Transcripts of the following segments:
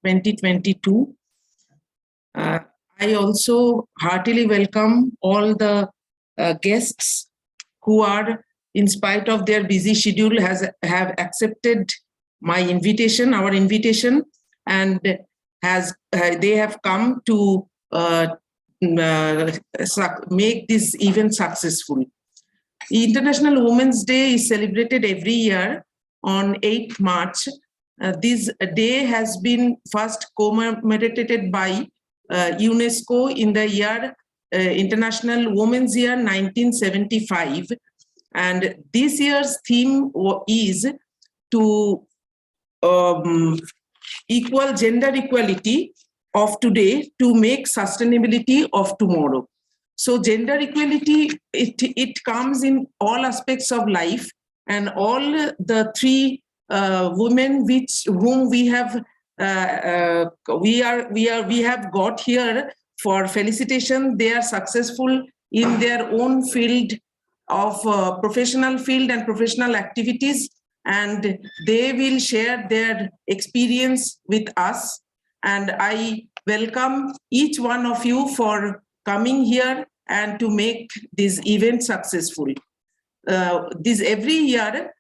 2022. I also heartily welcome all the guests who are, in spite of their busy schedule, have accepted my invitation, our invitation, and they have come to make this event successful. International Women's Day is celebrated every year on 8th March. This day has been first commemorated by UNESCO in the year International Women's Year 1975. And this year's theme is to equal gender equality of today to make sustainability of tomorrow. So gender equality, it comes in all aspects of life, and all the three women whom we have got here for felicitation. They are successful in their own field of professional field and professional activities, and they will share their experience with us. And I welcome each one of you for coming here and to make this event successful. This every year,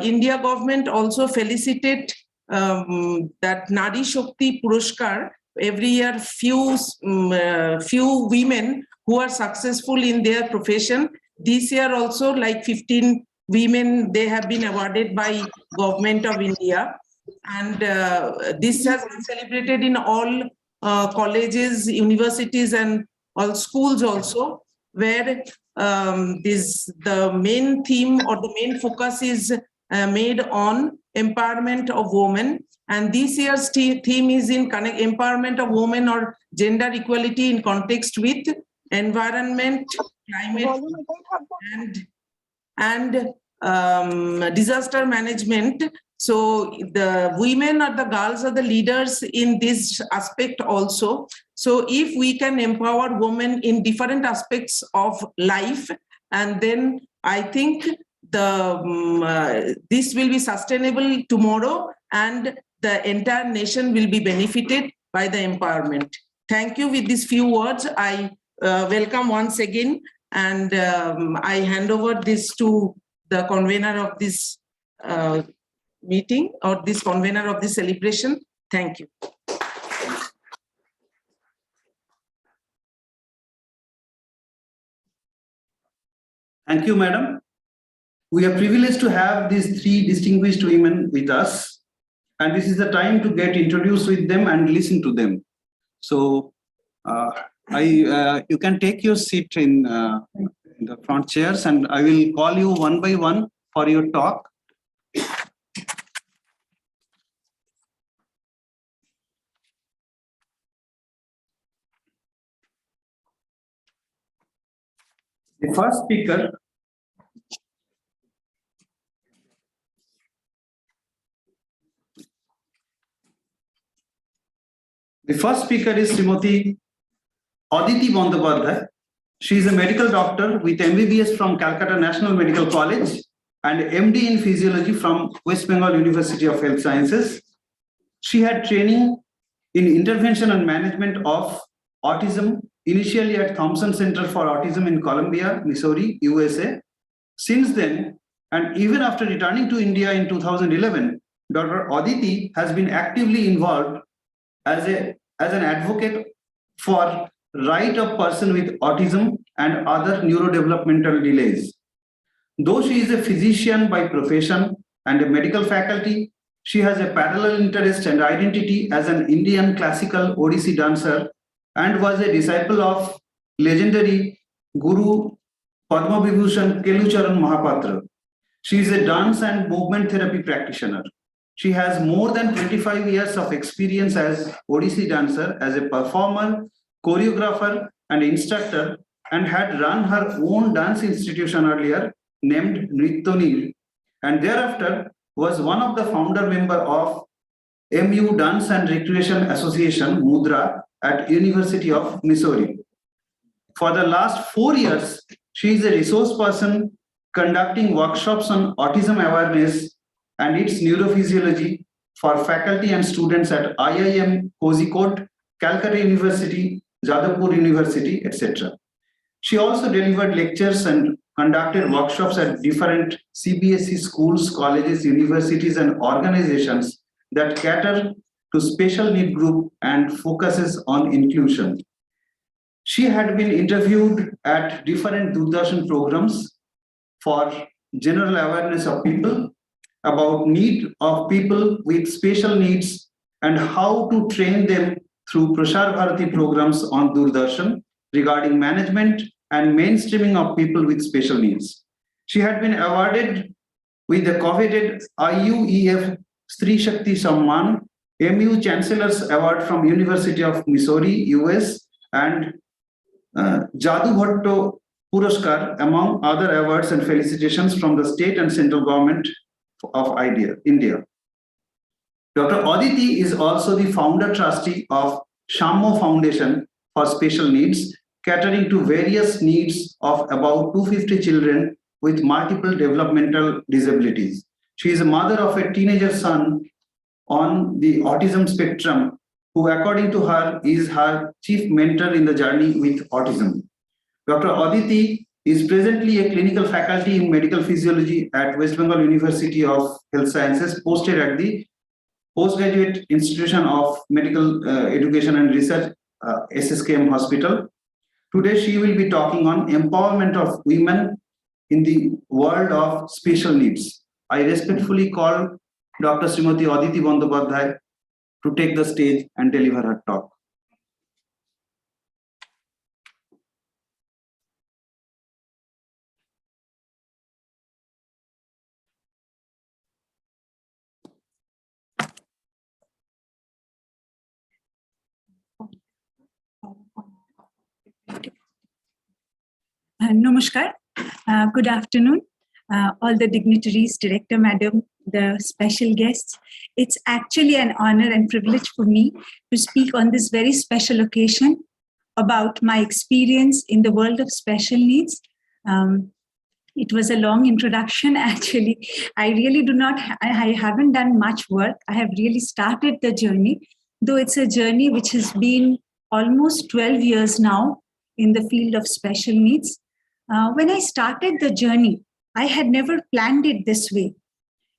India government also felicitate that Nari Shakti Puruskar. Every year, few women who are successful in their profession. This year also, like 15 women, they have been awarded by Government of India. And this has been celebrated in all colleges, universities, and all schools also, where the main theme or the main focus is made on empowerment of women. And this year's theme is in empowerment of women or gender equality in context with environment, climate, and disaster management. So the women or the girls are the leaders in this aspect also. So if we can empower women in different aspects of life, and then I think this will be sustainable tomorrow, and the entire nation will be benefited by the empowerment. Thank you. With these few words, I welcome once again, and I hand over this to the convener of this meeting, or this convener of this celebration. Thank you. Thank you, madam. We are privileged to have these three distinguished women with us, and this is the time to get introduced with them and listen to them. So you can take your seat in the front chairs, and I will call you one by one for your talk. The first speaker is Srimati Aditi Bandyopadhyay. She is a medical doctor with MBBS from Calcutta National Medical College and MD in Physiology from West Bengal University of Health Sciences. She had training in intervention and management of autism, initially at Thompson Center for Autism in Columbia, Missouri, USA. Since then, and even after returning to India in 2011, Dr. Aditi has been actively involved as an advocate for right of person with autism and other neurodevelopmental delays. Though she is a physician by profession and a medical faculty, she has a parallel interest and identity as an Indian classical Odissi dancer and was a disciple of legendary Guru Padma Vibhushan Kelucharan Mahapatra. She is a dance and movement therapy practitioner. She has more than 25 years of experience as Odissi dancer, as a performer, choreographer, and instructor, and had run her own dance institution earlier named Nrityonil, and thereafter was one of the founder member of MU Dance and Recreation Association, Mudra, at University of Missouri. For the last 4 years, she is a resource person conducting workshops on autism awareness and its neurophysiology for faculty and students at IIM Kozhikode, Calcutta University, Jadavpur University, etc. She also delivered lectures and conducted workshops at different CBSE schools, colleges, universities, and organizations that cater to special need group and focuses on inclusion. She had been interviewed at different Doordarshan programs for general awareness of people about need of people with special needs and how to train them through Prasar Bharati programs on Doordarshan regarding management and mainstreaming of people with special needs. She had been awarded with the coveted IUEF Stri Shakti Samman, MU Chancellor's Award from University of Missouri, US, and Jadu Bhatto Puraskar, among other awards and felicitations from the state and central government of India. Dr. Aditi is also the founder trustee of Shammo Foundation for Special Needs, catering to various needs of about 250 children with multiple developmental disabilities. She is a mother of a teenager son on the autism spectrum, who according to her is her chief mentor in the journey with autism. Dr. Aditi is presently a clinical faculty in medical physiology at West Bengal University of Health Sciences, posted at the Postgraduate Institution of Medical Education and Research, SSKM Hospital. Today, she will be talking on empowerment of women in the world of special needs. I respectfully call Dr. Srimati Aditi Bandyopadhyay to take the stage and deliver her talk. Namaskar. Good afternoon, all the dignitaries, Director Madam, the special guests. It's actually an honor and privilege for me to speak on this very special occasion about my experience in the world of special needs. It was a long introduction. Actually, I really I haven't done much work. I have really started the journey, though it's a journey which has been almost 12 years now in the field of special needs. When I started the journey, I had never planned it this way.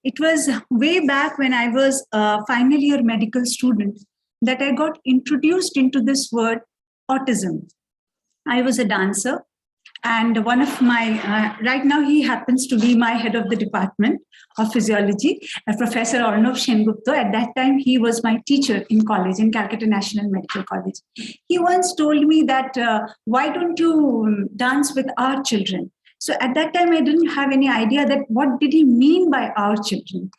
It was way back when I was a final year medical student that I got introduced into this word, autism. I was a dancer, and one of my, right now he happens to be my head of the department of physiology, Professor Arnav Sengupta. At that time, he was my teacher in college, in Calcutta National Medical College. He once told me that, why don't you dance with our children? So at that time, I didn't have any idea that what did he mean by our children.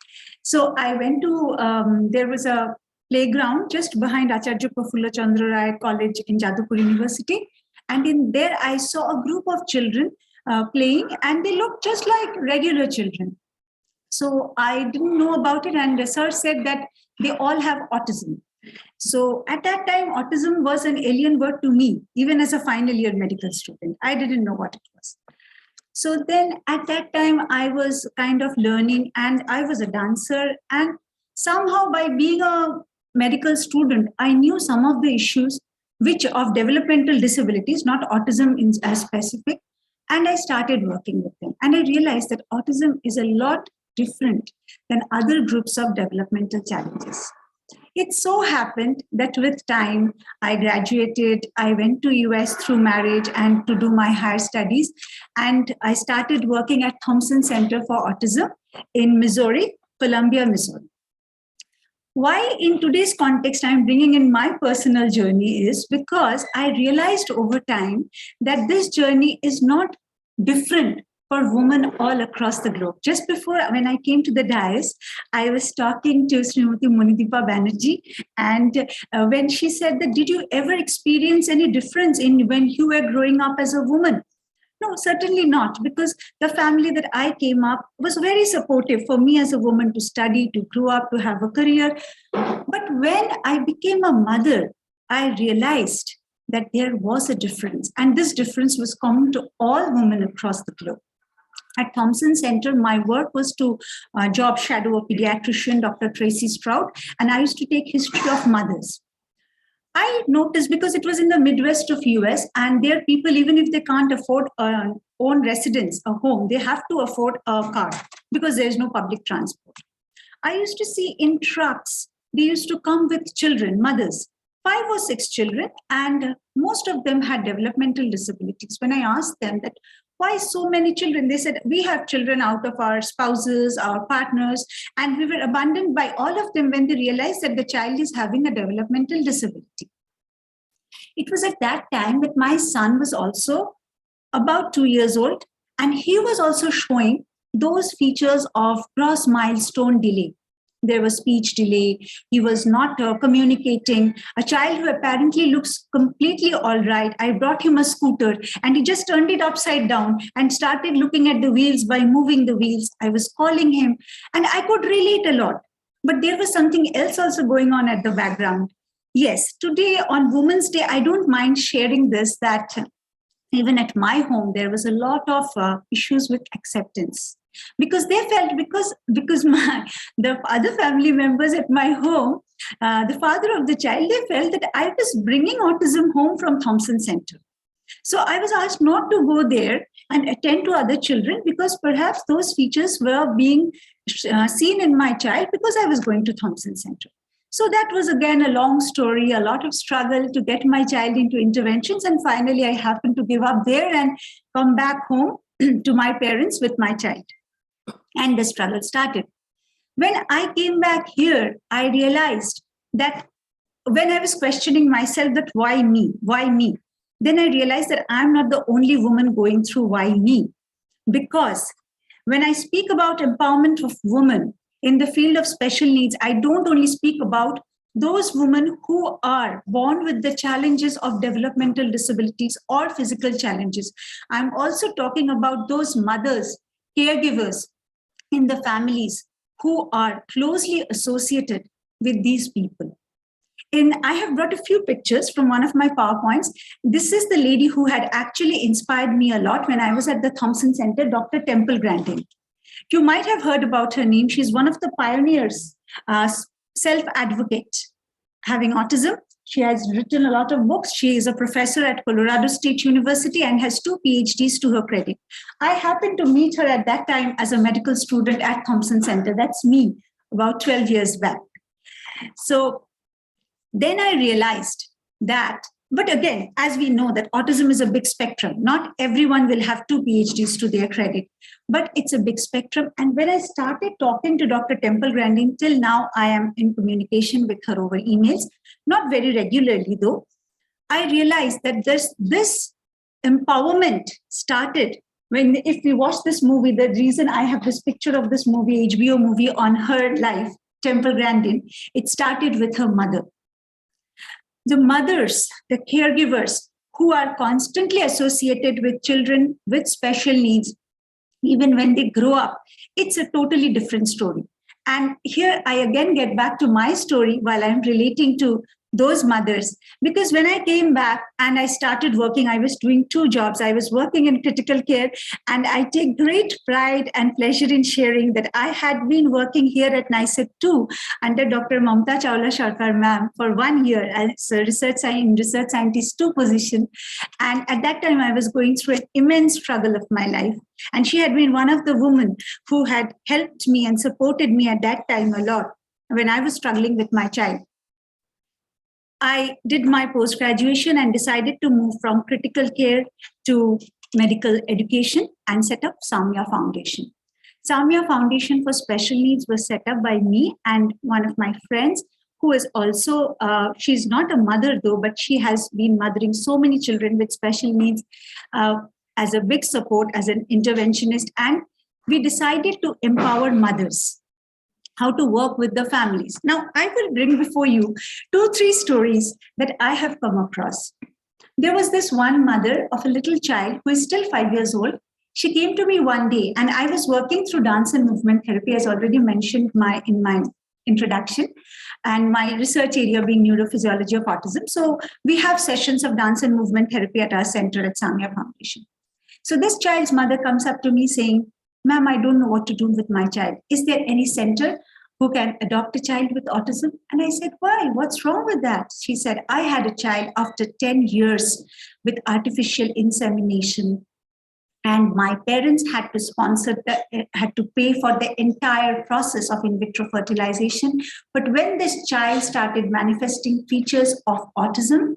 So I went to, there was a playground just behind Acharya Prafulla Chandra Rai College in Jadavpur University. And in there, I saw a group of children playing, and they looked just like regular children. So I didn't know about it, and the sir said that they all have autism. So at that time, autism was an alien word to me, even as a final year medical student. I didn't know what it was. So then at that time, I was kind of learning, and I was a dancer. And somehow by being a medical student, I knew some of the issues which of developmental disabilities, not autism as specific, and I started working with them. And I realized that autism is a lot different than other groups of developmental challenges. It so happened that with time, I graduated, I went to US through marriage and to do my higher studies, and I started working at Thompson Center for Autism in Missouri, Columbia, Missouri. Why in today's context I'm bringing in my personal journey is because I realized over time that this journey is not different for women all across the globe. Just before, when I came to the dais, I was talking to Srimati Monideepa Banerjee, and when she said that, did you ever experience any difference in when you were growing up as a woman? No, certainly not, because the family that I came up was very supportive for me as a woman to study, to grow up, to have a career. But when I became a mother, I realized that there was a difference, and this difference was common to all women across the globe. At Thompson Center, my work was to job shadow a pediatrician, Dr. Tracy Stroud, and I used to take history of mothers. I noticed, because it was in the Midwest of US, and there people, even if they can't afford an own residence, a home, they have to afford a car because there's no public transport. I used to see in trucks, they used to come with children, mothers, 5 or 6 children, and most of them had developmental disabilities. When I asked them that, why so many children? They said, we have children out of our spouses, our partners, and we were abandoned by all of them when they realized that the child is having a developmental disability. It was at that time that my son was also about 2 years old, and he was also showing those features of gross milestone delay. There was speech delay. He was not communicating. A child who apparently looks completely all right. I brought him a scooter and he just turned it upside down and started looking at the wheels by moving the wheels. I was calling him and I could relate a lot. But there was something else also going on at the background. Yes, today on Women's Day, I don't mind sharing this, that even at my home, there was a lot of issues with acceptance. Because they felt, because the other family members at my home, the father of the child, they felt that I was bringing autism home from Thompson Center. So I was asked not to go there and attend to other children because perhaps those features were being seen in my child because I was going to Thompson Center. So that was again a long story, a lot of struggle to get my child into interventions. And finally, I happened to give up there and come back home to my parents with my child. And the struggle started. When I came back here, I realized that when I was questioning myself that why me, then I realized that I'm not the only woman going through why me. Because when I speak about empowerment of women in the field of special needs, I don't only speak about those women who are born with the challenges of developmental disabilities or physical challenges. I'm also talking about those mothers, caregivers, in the families who are closely associated with these people. And I have brought a few pictures from one of my PowerPoints. This is the lady who had actually inspired me a lot when I was at the Thompson Center, Dr. Temple Grandin. You might have heard about her name. She's one of the pioneers, self-advocate, having autism. She has written a lot of books. She is a professor at Colorado State University and has 2 PhDs to her credit. I happened to meet her at that time as a medical student at Thompson Center. That's me, about 12 years back. So then I realized that, but again, as we know that autism is a big spectrum, not everyone will have 2 PhDs to their credit, but it's a big spectrum. And when I started talking to Dr. Temple Grandin, till now I am in communication with her over emails, not very regularly though, I realized that this empowerment started when, if we watch this movie, the reason I have this picture of this movie, HBO movie on her life, Temple Grandin, it started with her mother. The mothers, the caregivers who are constantly associated with children with special needs, even when they grow up, it's a totally different story. And here I again get back to my story while I'm relating to those mothers, because when I came back and I started working, I was doing 2 jobs. I was working in critical care, and I take great pride and pleasure in sharing that I had been working here at NICED 2 under Dr. Mamta Chawla Sarkar ma'am for 1 year as a research scientist 2 position. And at that time, I was going through an immense struggle of my life. And she had been one of the women who had helped me and supported me at that time a lot when I was struggling with my child. I did my post-graduation and decided to move from critical care to medical education and set up Samya Foundation. Samya Foundation for Special Needs was set up by me and one of my friends who is also, she's not a mother though, but she has been mothering so many children with special needs as a big support, as an interventionist. And we decided to empower mothers, how to work with the families. Now, I will bring before you 2-3 stories that I have come across. There was this one mother of a little child who is still 5 years old. She came to me one day, and I was working through dance and movement therapy, as already mentioned in my introduction, and my research area being neurophysiology of autism. So we have sessions of dance and movement therapy at our center at Samya Foundation. So this child's mother comes up to me saying, ma'am, I don't know what to do with my child. Is there any center who can adopt a child with autism? And I said, why? What's wrong with that? She said, I had a child after 10 years with artificial insemination. And my parents had to pay for the entire process of in vitro fertilization. But when this child started manifesting features of autism,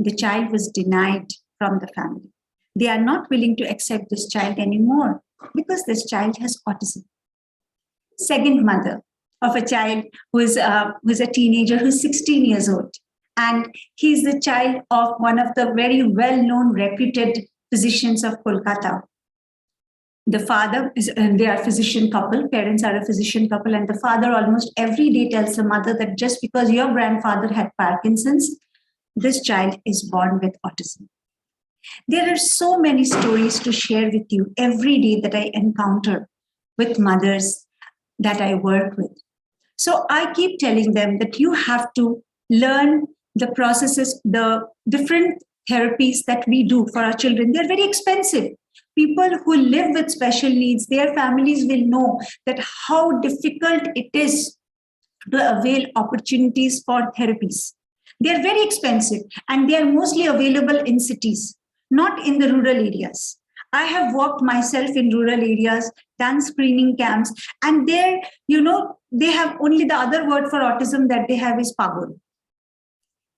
the child was denied from the family. They are not willing to accept this child anymore because this child has autism. Second mother of a child who is a teenager who's 16 years old. And he's the child of one of the very well-known, reputed physicians of Kolkata. The father they are a physician couple, parents are a physician couple, and the father almost every day tells the mother that just because your grandfather had Parkinson's, this child is born with autism. There are so many stories to share with you every day that I encounter with mothers that I work with. So I keep telling them that you have to learn the processes, the different therapies that we do for our children. They're very expensive. People who live with special needs, their families will know that how difficult it is to avail opportunities for therapies. They're very expensive and they are mostly available in cities, not in the rural areas. I have worked myself in rural areas, done screening camps, and there, they have only the other word for autism that they have is pagol.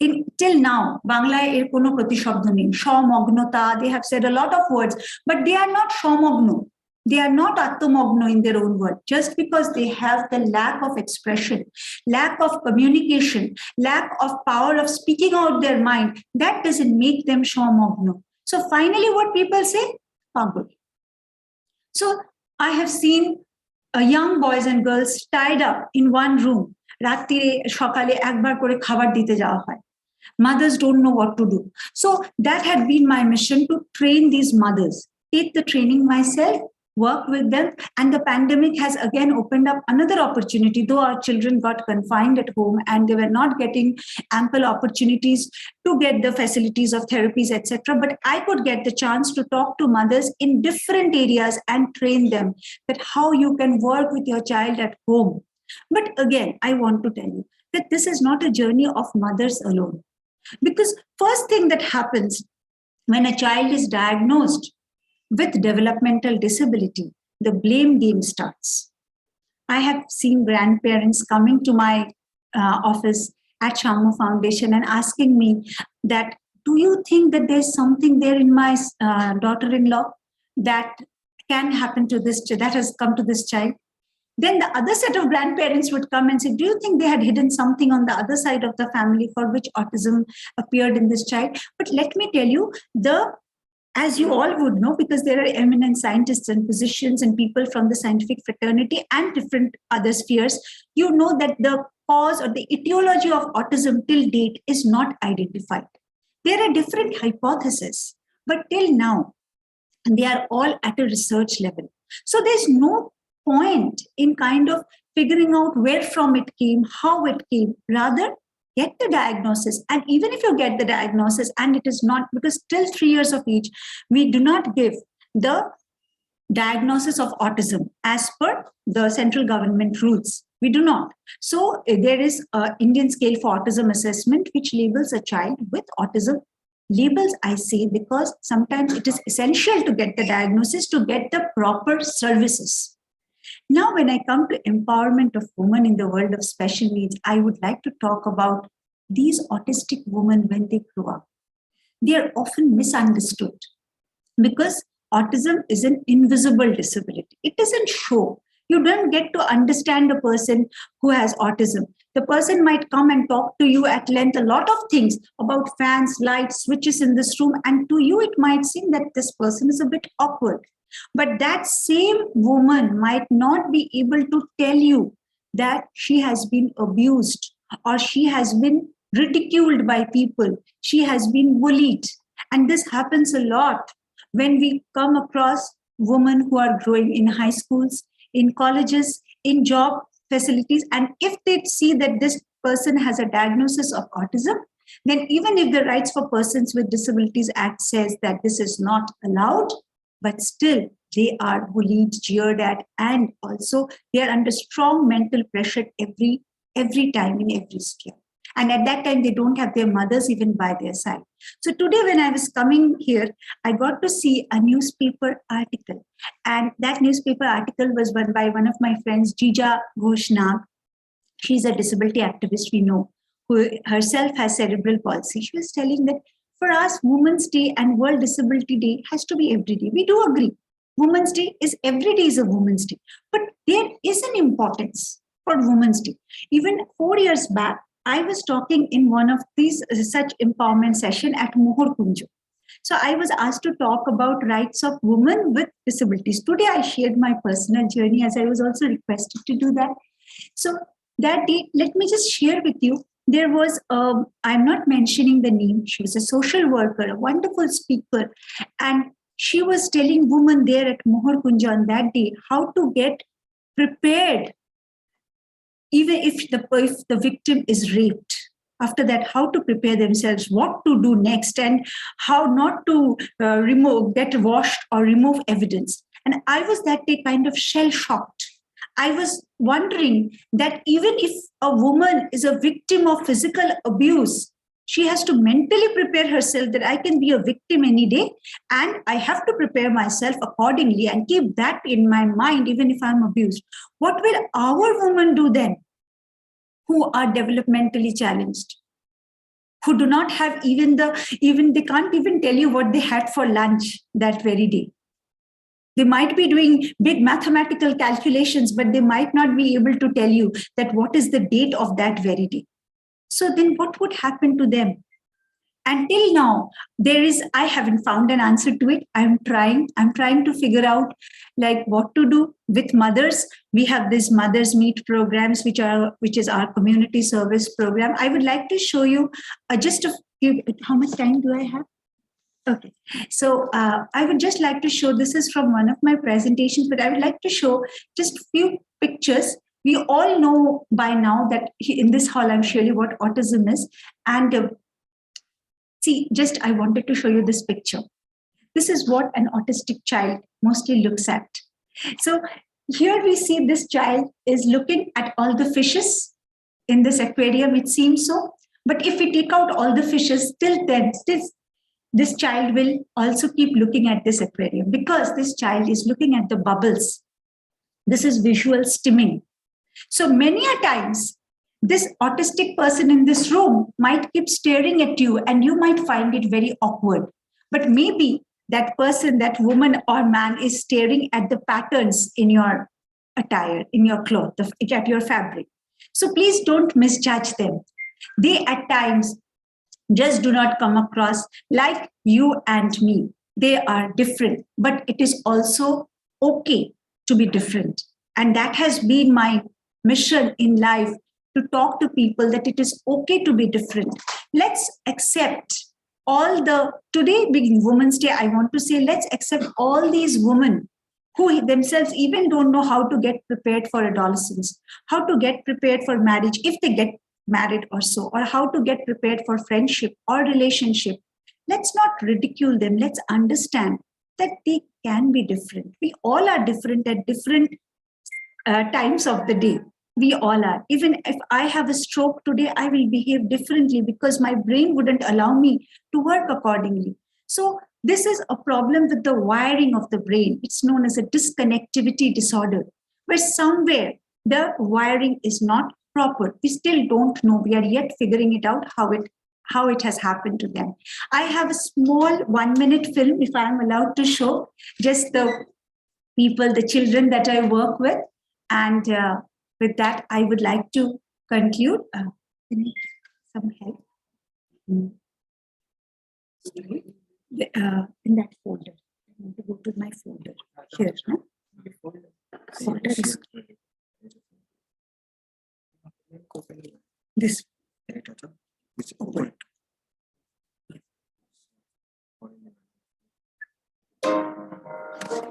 Till now, Bangla er kono pratishabd nei, shamagnota, they have said a lot of words, but they are not shamagno. They are not attomagno in their own word. Just because they have the lack of expression, lack of communication, lack of power of speaking out their mind, that doesn't make them shamagno. So finally, what people say? Pagul. So I have seen young boys and girls tied up in one room. Ratire shokale ekbar kore khabar dite jawa hoy. Mothers don't know what to do. So that had been my mission, to train these mothers, take the training myself, work with them. And the pandemic has again opened up another opportunity, though our children got confined at home and they were not getting ample opportunities to get the facilities of therapies, etc. But I could get the chance to talk to mothers in different areas and train them that how you can work with your child at home. But again, I want to tell you that this is not a journey of mothers alone. Because first thing that happens when a child is diagnosed with developmental disability, the blame game starts. I have seen grandparents coming to my office at Shamma Foundation and asking me that, do you think that there's something there in my daughter-in-law that can happen to this, that has come to this child? Then the other set of grandparents would come and say, do you think they had hidden something on the other side of the family for which autism appeared in this child? But let me tell you, as you all would know, because there are eminent scientists and physicians and people from the scientific fraternity and different other spheres, you know that the cause or the etiology of autism till date is not identified. There are different hypotheses, but till now, they are all at a research level. So there's no point in kind of figuring out where from it came, how it came. Rather, get the diagnosis. And even if you get the diagnosis and it is not, because till 3 years of age, we do not give the diagnosis of autism as per the central government rules. We do not. So there is an Indian scale for autism assessment, which labels a child with autism. Labels, I say, because sometimes it is essential to get the diagnosis to get the proper services. Now, when I come to empowerment of women in the world of special needs, I would like to talk about these autistic women when they grow up. They are often misunderstood because autism is an invisible disability. It doesn't show. You don't get to understand a person who has autism. The person might come and talk to you at length a lot of things about fans, lights, switches in this room, and to you it might seem that this person is a bit awkward. But that same woman might not be able to tell you that she has been abused or she has been ridiculed by people. She has been bullied. And this happens a lot when we come across women who are growing in high schools, in colleges, in job facilities. And if they see that this person has a diagnosis of autism, then even if the Rights for Persons with Disabilities Act says that this is not allowed, but still they are bullied, jeered at, and also they are under strong mental pressure every time in every sphere. And at that time, they don't have their mothers even by their side. So today, when I was coming here, I got to see a newspaper article. And that newspaper article was run by one of my friends, Jija Ghosh-Nag. She's a disability activist we know, who herself has cerebral palsy. She was telling that for us, Women's Day and World Disability Day has to be every day. We do agree. Women's Day is every day is a Women's Day. But there is an importance for Women's Day. Even 4 years back, I was talking in one of these such empowerment session at Mohor Kunjo. So I was asked to talk about rights of women with disabilities. Today I shared my personal journey as I was also requested to do that. So that day, let me just share with you, there was, I'm not mentioning the name, she was a social worker, a wonderful speaker, and she was telling women there at Mohor Kunja on that day how to get prepared even if the victim is raped. After that, how to prepare themselves, what to do next, and how not to get washed or remove evidence. And I was that day kind of shell-shocked. I was wondering that even if a woman is a victim of physical abuse, she has to mentally prepare herself that I can be a victim any day, and I have to prepare myself accordingly and keep that in my mind even if I'm abused. What will our women do then who are developmentally challenged, who do not have even they can't even tell you what they had for lunch that very day? They might be doing big mathematical calculations, but they might not be able to tell you that what is the date of that very day. So then what would happen to them? Until now, I haven't found an answer to it. I'm trying to figure out like what to do with mothers. We have these Mothers Meet programs, which is our community service program. I would like to show you just a few, how much time do I have? Okay, so I would just like to show, this is from one of my presentations, but I would like to show just a few pictures. We all know by now that in this hall, I'm sure you what autism is. And see, just I wanted to show you this picture. This is what an autistic child mostly looks at. So here we see this child is looking at all the fishes in this aquarium, it seems so. But if we take out all the fishes, still this child will also keep looking at this aquarium because this child is looking at the bubbles. This is visual stimming. So many a times, this autistic person in this room might keep staring at you and you might find it very awkward. But maybe that person, that woman or man is staring at the patterns in your attire, in your cloth, at your fabric. So please don't misjudge them. They at times just do not come across like you and me. They are different, but it is also okay to be different. And that has been my mission in life, to talk to people that it is okay to be different. Let's accept today being Women's Day, I want to say, let's accept all these women who themselves even don't know how to get prepared for adolescence, how to get prepared for marriage, if they get married or so, or how to get prepared for friendship or relationship. Let's not ridicule them. Let's understand that they can be different. We all are different at different times of the day. We all are. Even if I have a stroke today, I will behave differently because my brain wouldn't allow me to work accordingly. So this is a problem with the wiring of the brain. It's known as a disconnectivity disorder, where somewhere the wiring is not proper. We still don't know. We are yet figuring it out how it has happened to them. I have a small 1-minute film, if I am allowed to show, just the people, the children that I work with. And with that, I would like to conclude. Some help. In that folder. I want to go to my folder. Here, no? Folder is this. Open.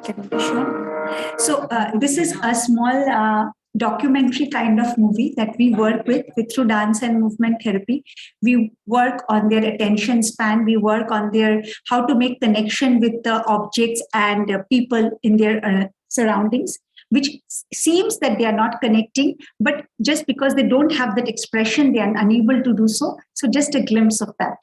Can be shown. So this is a small documentary kind of movie that we work with through dance and movement therapy. We work on their attention span. We work on their how to make connection with the objects and people in their surroundings, which seems that they are not connecting, but just because they don't have that expression, they are unable to do so. So just a glimpse of that.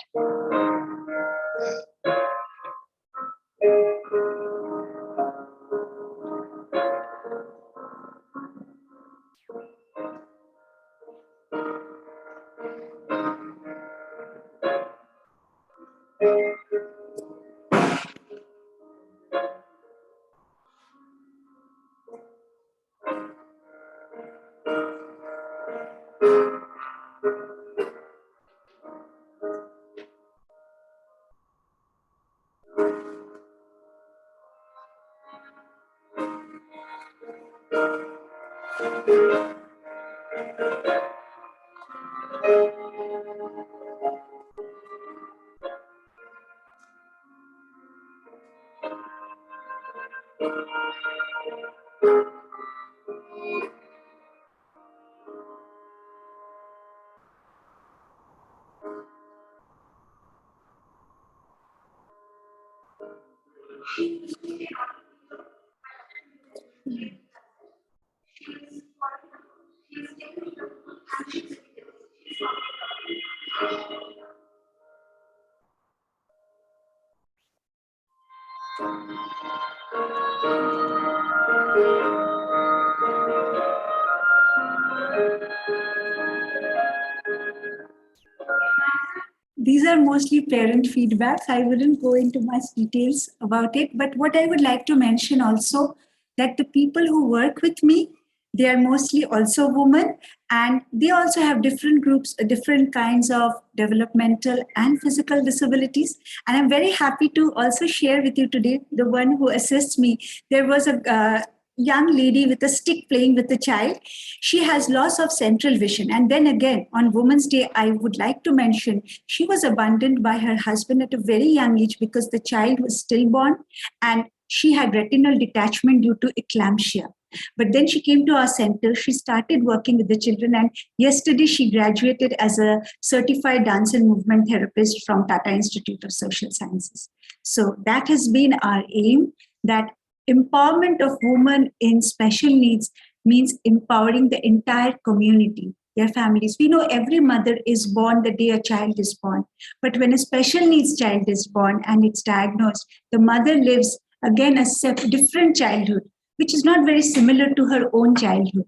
These are mostly parent feedbacks. I wouldn't go into much details about it, but what I would like to mention also that the people who work with me, they are mostly also women, and they also have different groups, different kinds of developmental and physical disabilities. And I'm very happy to also share with you today the one who assists me. There was a young lady with a stick playing with a child. She has loss of central vision. And then again, on Women's Day, I would like to mention, she was abandoned by her husband at a very young age because the child was stillborn and she had retinal detachment due to eclampsia. But then she came to our center, she started working with the children, and yesterday she graduated as a certified dance and movement therapist from Tata Institute of Social Sciences. So that has been our aim, that empowerment of women in special needs means empowering the entire community, their families. We know every mother is born the day a child is born, but when a special needs child is born and it's diagnosed, the mother lives again a different childhood, which is not very similar to her own childhood.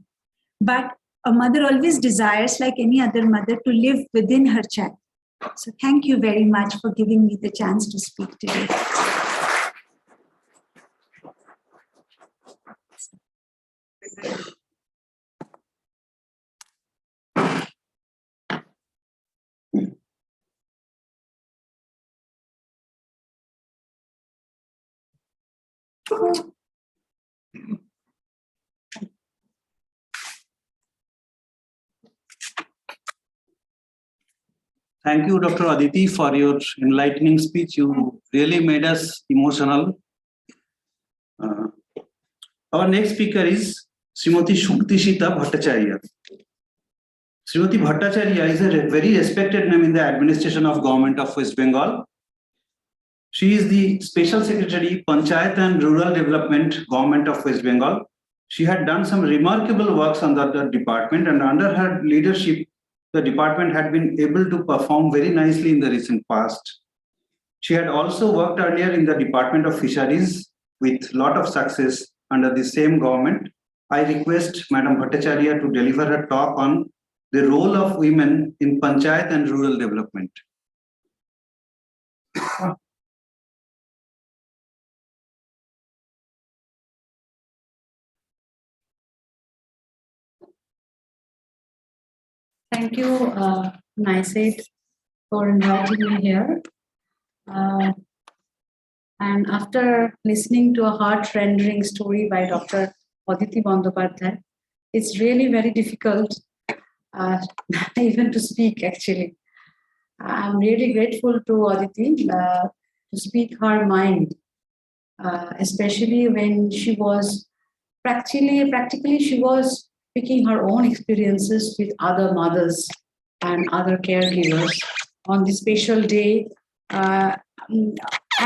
But a mother always desires, like any other mother, to live within her child. So thank you very much for giving me the chance to speak today. Thank you, Dr. Aditi, for your enlightening speech. You really made us emotional. Our next speaker is Srimati Shuktishita Bhattacharya. Srimati Bhattacharya is a very respected name in the administration of Government of West Bengal. She is the Special Secretary, Panchayat and Rural Development, Government of West Bengal. She had done some remarkable works under the department, and under her leadership, the department had been able to perform very nicely in the recent past. She had also worked earlier in the Department of Fisheries with a lot of success under the same government. I request Madam Bhattacharya to deliver her talk on the role of women in Panchayat and rural development. Thank you, Niced, for inviting me here. And after listening to a heart-rendering story by Dr. Aditi Bandyopadhyay, it's really very difficult even to speak, actually. I'm really grateful to Aditi to speak her mind, especially when she was practically she was speaking her own experiences with other mothers and other caregivers on this special day.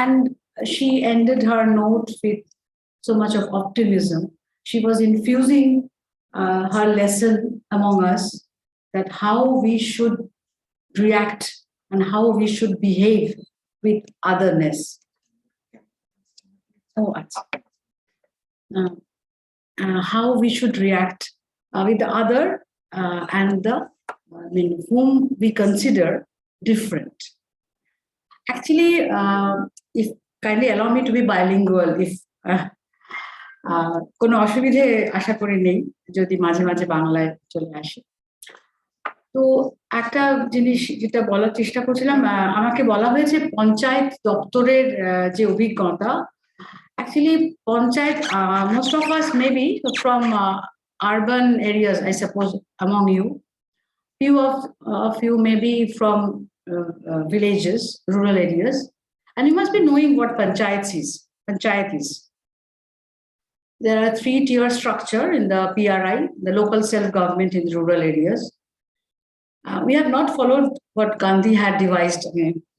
And she ended her note with so much of optimism. She was infusing her lesson among us that how we should react and how we should behave with otherness. How we should react with the other and the whom we consider different. Actually, if kindly allow me to be bilingual, if কোনো অসুবিধে আশা করি নেই যদি মাঝে মাঝে বাংলায় চলে আসে। তো একটা জিনিস যেটা বলার চেষ্টা করছিলাম, আমাকে বলা হয়েছে পঞ্চায়েত দপ্তরের যে অভিজ্ঞতা। Actually, Panchayat, most of us maybe from urban areas, I suppose, among you. Few of you may be from villages, rural areas. And you must be knowing what Panchayat is. There are 3-tier structure in the PRI, the local self-government in rural areas. We have not followed what Gandhi had devised.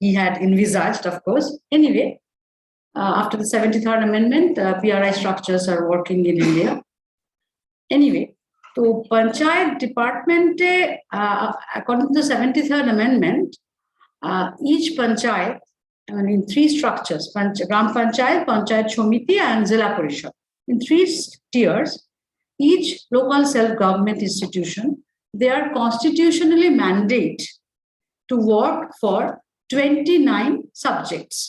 He had envisaged, of course. Anyway, after the 73rd Amendment, PRI structures are working in India. Anyway, so Panchayat Department, according to the 73rd Amendment, each Panchayat, in 3 structures, Gram Panchayat, Panchayat Shomiti, and Zilla Parishad. In 3 tiers, each local self-government institution, they are constitutionally mandated to work for 29 subjects.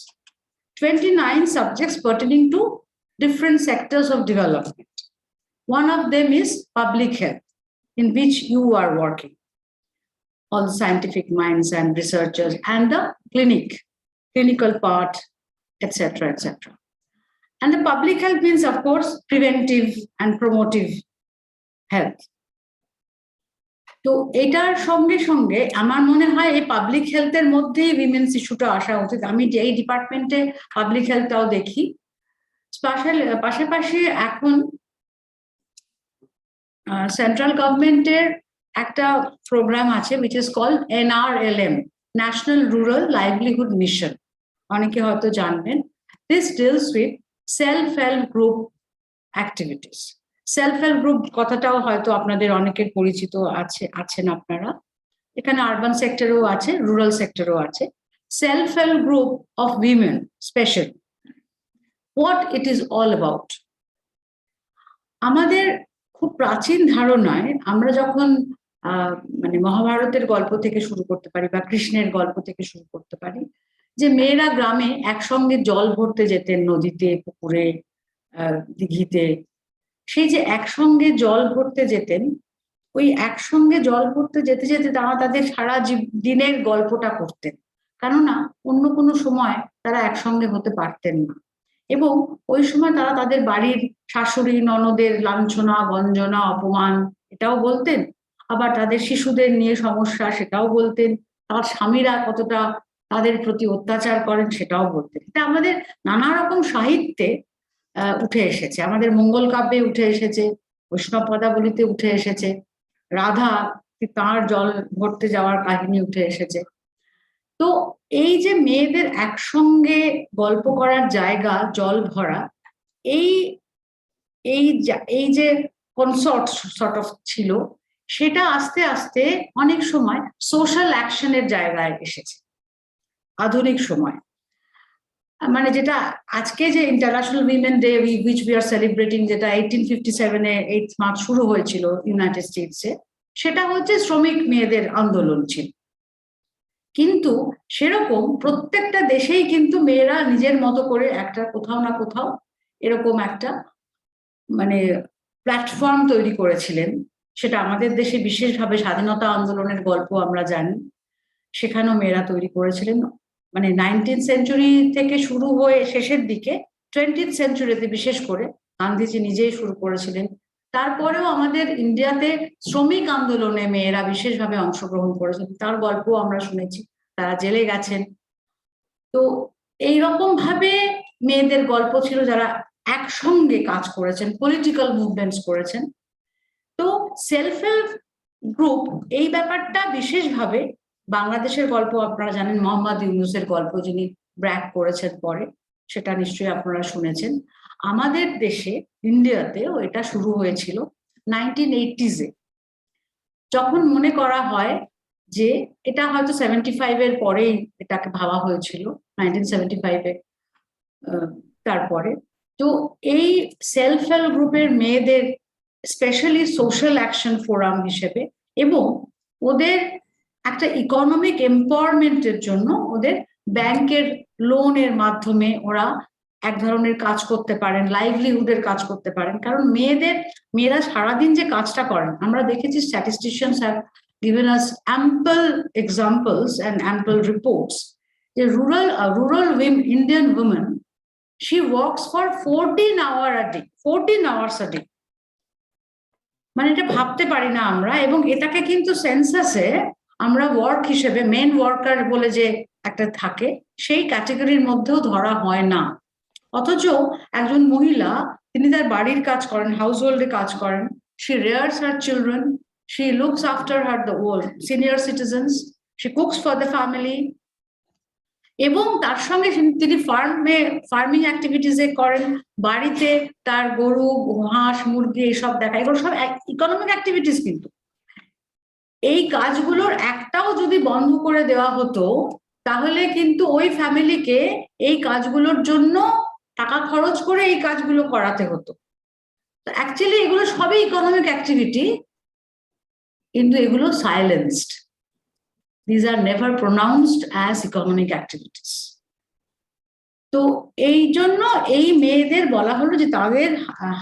29 subjects pertaining to different sectors of development. One of them is public health, in which you are working. All the scientific minds and researchers, and the clinical part, etc., etc. And the public health means, of course, preventive and promotive health. তো এটার সঙ্গে সঙ্গে আমার মনে হয় এই public হেলথের মধ্যেই উইমেন্স ইস্যুটা আসা উচিত। আমি যে এই ডিপার্টমেন্টে পাবলিক হেলথটাও দেখি। পাশাপাশি এখন সেন্ট্রাল গভর্নমেন্টের একটা প্রোগ্রাম আছে which is called NRLM, national rural livelihood mission. অনেকে হয়তো জানবেন। This deals with self-help group activities. Self help group কথাটাও হয়তো আপনাদের অনেকের পরিচিত আছেন আপনারা। এখানে আরবান সেক্টরেও আছে, রুরাল সেক্টরেও আছে। Self help group of women special, what it is all about. আমাদের খুব প্রাচীন ধারণায় আমরা যখন মহাভারতের গল্প থেকে শুরু করতে পারি বা কৃষ্ণের গল্প থেকে শুরু করতে পারি, যে মেয়েরা গ্রামে একসঙ্গে জল ভরতে যেতেন নদীতে, পুকুরে, দিঘিতে। সেই যে একসঙ্গে জল ভরতে যেতেন, ওই একসঙ্গে জল ভরতে যেতে যেতে তারা তাদের সারা দিনের গল্পটা করতেন, কেননা অন্য কোনো সময় তারা একসঙ্গে হতে পারতেন না। এবং ওই সময় তারা তাদের বাড়ির শাশুড়ি ননদের লাঞ্ছনা গঞ্জনা অপমান এটাও বলতেন, আবার তাদের শিশুদের নিয়ে সমস্যা সেটাও বলতেন, তার স্বামীরা কতটা তাদের প্রতি অত্যাচার করেন সেটাও বলতেন। এটা আমাদের নানা রকম সাহিত্যে উঠে এসেছে, আমাদের মঙ্গল কাব্যে উঠে এসেছে, বৈষ্ণব পদাবলিতে উঠে এসেছে, রাধা তাঁর জল ভরতে যাওয়ার কাহিনী উঠে এসেছে। তো এই যে মেয়েদের একসঙ্গে গল্প করার জায়গা জল ভরা, এই যে কনসর্ট সর্ট অফ ছিল, সেটা আস্তে আস্তে অনেক সময় সোশ্যাল অ্যাকশনের জায়গায় এসেছে আধুনিক সময়। মানে যেটা আজকে যে international women day which we are celebrating, যেটা 1857-এ 8 মার্চ শুরু হয়েছিল ইউনাইটেড স্টেটসে, সেটা হচ্ছে শ্রমিক মেয়েদের আন্দোলন ছিল। কিন্তু সেরকম প্রত্যেকটা দেশেই কিন্তু মেয়েরা নিজের মতো করে একটা কোথাও না কোথাও এরকম একটা প্ল্যাটফর্ম তৈরি করেছিলেন। সেটা আমাদের দেশে বিশেষভাবে স্বাধীনতা আন্দোলনের গল্প আমরা জানি, সেখানেও মেয়েরা তৈরি করেছিলেন। 19th সেঞ্চুরি থেকে শুরু হয়ে শেষের দিকে 20th সেঞ্চুরিতে বিশেষ করে গান্ধীজি নিজেই শুরু করেছিলেন। তারপরেও আমাদের ইন্ডিয়াতে শ্রমিক আন্দোলনে মেয়েরা বিশেষভাবে অংশগ্রহণ করেছেন, তার গল্প আমরা শুনেছি, তারা জেলে গেছেন। তো এইরকম ভাবে মেয়েদের গল্প ছিল যারা একসঙ্গে কাজ করেছেন, পলিটিক্যাল মুভমেন্টস করেছেন। তো সেলফ হেল্প গ্রুপ এই ব্যাপারটা বিশেষভাবে বাংলাদেশের গল্প আপনারা জানেন, মোহাম্মদ ইউনূসের গল্প যিনি ব্র্যাক করেছেন পরে, সেটা নিশ্চয়ই আপনারা শুনেছেন। আমাদের দেশে ইন্ডিয়াতেও এটা শুরু হয়েছিল 1980s এ, যখন মনে করা হয় যে এটা হয়তো 75 এর পরেই এটাকে ভাবা হয়েছিল, 1975 এ তারপরে। তো এই সেলফ হেল্প গ্রুপের মেয়েদের স্পেশালি সোশ্যাল অ্যাকশন ফোরাম হিসেবে এবং ওদের একটা ইকোনমিক এম্পাওয়ারমেন্টের জন্য ওদের ব্যাংকের লোনের মাধ্যমে ওরা এক ধরনের কাজ করতে পারেন, লাইভলিহুডের কাজ করতে পারেন। কারণ মেয়েরা সারাদিন যে কাজটা করেন, আমরা দেখেছি স্ট্যাটিস্টিশিয়ানস have given us ample examples and ample reports. The rural Indian woman, she works for 14 hours a day, 14 hours a day. মানে এটা ভাবতে পারি না আমরা, এবং এটাকে কিন্তু সেন্সাসে আমরা ওয়ার্ক হিসেবে মেন ওয়ার্কার বলে যে একটা থাকে, সেই ক্যাটাগরির মধ্যেও ধরা হয় না। অথচ একজন মহিলা, তিনি তার বাড়ির কাজ করেন, হাউস হোল্ডে কাজ করেন, she rears her children, she looks after her the old senior citizens, she cooks for the family, এবং তার সঙ্গে তিনি ফার্মিং অ্যাক্টিভিটিসে করেন, বাড়িতে তার গরু হাঁস মুরগি এইসব দেখা, এগুলো সব ইকোনমিক অ্যাক্টিভিটিস। কিন্তু এই কাজগুলোর একটাও যদি বন্ধ করে দেওয়া হতো, তাহলে কিন্তু ওই ফ্যামিলিকে এই কাজগুলোর জন্য টাকা খরচ করে এই কাজগুলো করাতে হতো। তো অ্যাকচুয়ালি এগুলো সবই ইকোনমিক অ্যাক্টিভিটি, কিন্তু এগুলো সাইলেন্সড। These are never pronounced as economic activities. তো এই জন্য এই মেয়েদের বলা হলো যে তাদের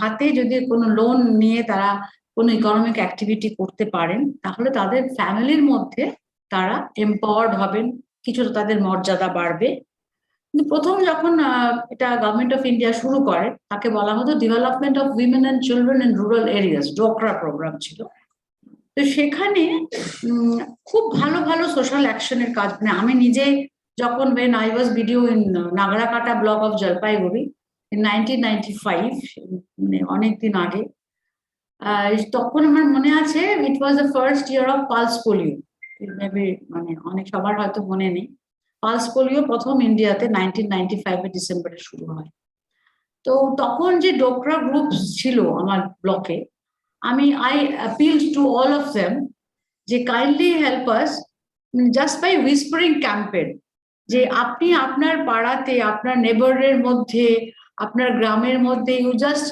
হাতে যদি কোনো লোন নিয়ে তারা কোনো ইকোনমিক অ্যাক্টিভিটি করতে পারেন, তাহলে তাদের ফ্যামিলির মধ্যে তারা এম্পাওয়ার্ড হবেন, কিছুটা তাদের মর্যাদা বাড়বে। কিন্তু প্রথম যখন এটা গভর্নমেন্ট অফ ইন্ডিয়া শুরু করে, তাকে বলা হতো development of women and children in rural areas, ডোকরা প্রোগ্রাম ছিল। তো সেখানে খুব ভালো ভালো সোশ্যাল অ্যাকশনের কাজ, মানে আমি নিজে যখন when I was video in Nagrakata block of Jalpaiguri in 1995, মানে অনেকদিন আগে, তখন আমার মনে আছে it was the first year of pulse polio. মানে অনেক সবার হয়তো মনে নেই, পালস পোলিও প্রথম ইন্ডিয়াতে 1995 ডিসেম্বরে শুরু হয়। তো তখন যে ডোকরা গ্রুপ ছিল আমার ব্লকে, I appealed to all of them যে kindly help us just by whispering campaign, যে আপনি আপনার পাড়াতে, আপনার নেবারের মধ্যে, আপনার গ্রামের মধ্যে you just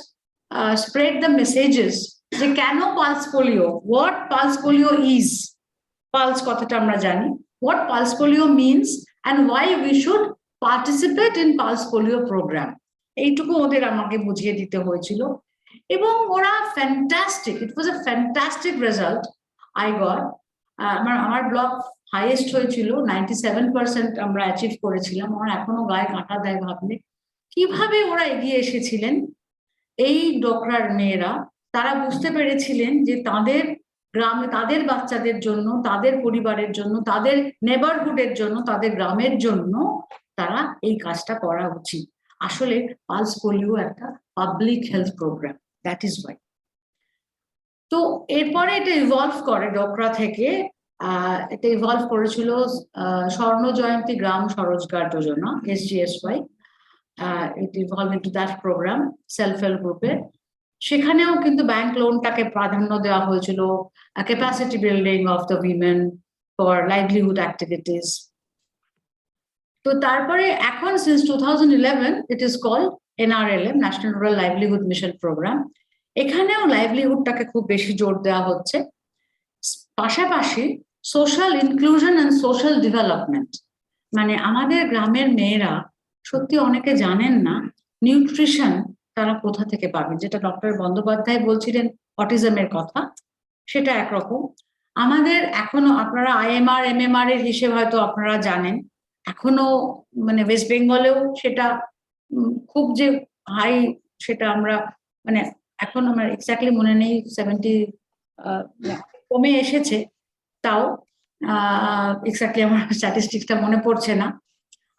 spread the messages যে কেন pulse polio, what pulse polio is, pulse কথাটা আমরা জানি, what pulse polio means and why we should participate in pulse polio program, এইটুকু ওদের আমাকে বুঝিয়ে দিতে হয়েছিল। এবং ওরা fantastic, it was a fantastic result I got. আমার ব্লক হাইয়েস্ট হয়েছিল, 97% আমরা অ্যাচিভ করেছিলাম। আমার এখনো গায়ে কাঁটা দেয় ভাবলে কিভাবে ওরা এগিয়ে এসেছিলেন। এই ডোকরার মেয়েরা, তারা বুঝতে পেরেছিলেন যে তাদের গ্রামে, তাদের বাচ্চাদের জন্য, তাদের পরিবারের জন্য, তাদের নেবারহুডের জন্য, তাদের গ্রামের জন্য তারা এই কাজটা করা উচিত। আসলে পালস পোলিও একটা public health programme, that is why. তো এরপরে এটা ইভলভ করে ডোকরা থেকে, এটা ইভলভ করেছিল Swarna Jayanti Gram Swarozgar Yojana, SGSY। It evolve into that programme self help গ্রুপে। সেখানেও কিন্তু ব্যাংক লোনটাকে প্রাধান্য দেওয়া হয়েছিল, capacity building of the women for livelihood activities. তো তারপরে এখন since 2011 it is called NRLM, national rural livelihood mission programme. এখানেও লাইভলিহুডটাকে খুব বেশি জোর দেওয়া হচ্ছে, পাশাপাশি social inclusion and social development. মানে আমাদের গ্রামের মেয়েরা সত্যি অনেকে জানেন না নিউট্রিশন তারা কোথা থেকে পাবে, যেটা ডক্টর বন্দ্যোপাধ্যায় বলছিলেন অটিজমের কথা, সেটা একরকম। আমাদের এখনো, আপনারা IMR MMR এর হিসেব হয়তো আপনারা জানেন, এখনো মানে ওয়েস্ট বেঙ্গলেও সেটা খুব যে হাই, সেটা আমরা মানে এখন আমার এক্স্যাক্টলি মনে নেই, 70 কমে এসেছে, তাও এক্স্যাক্টলি আমার স্ট্যাটিস্টিক্সটা মনে পড়ছে না।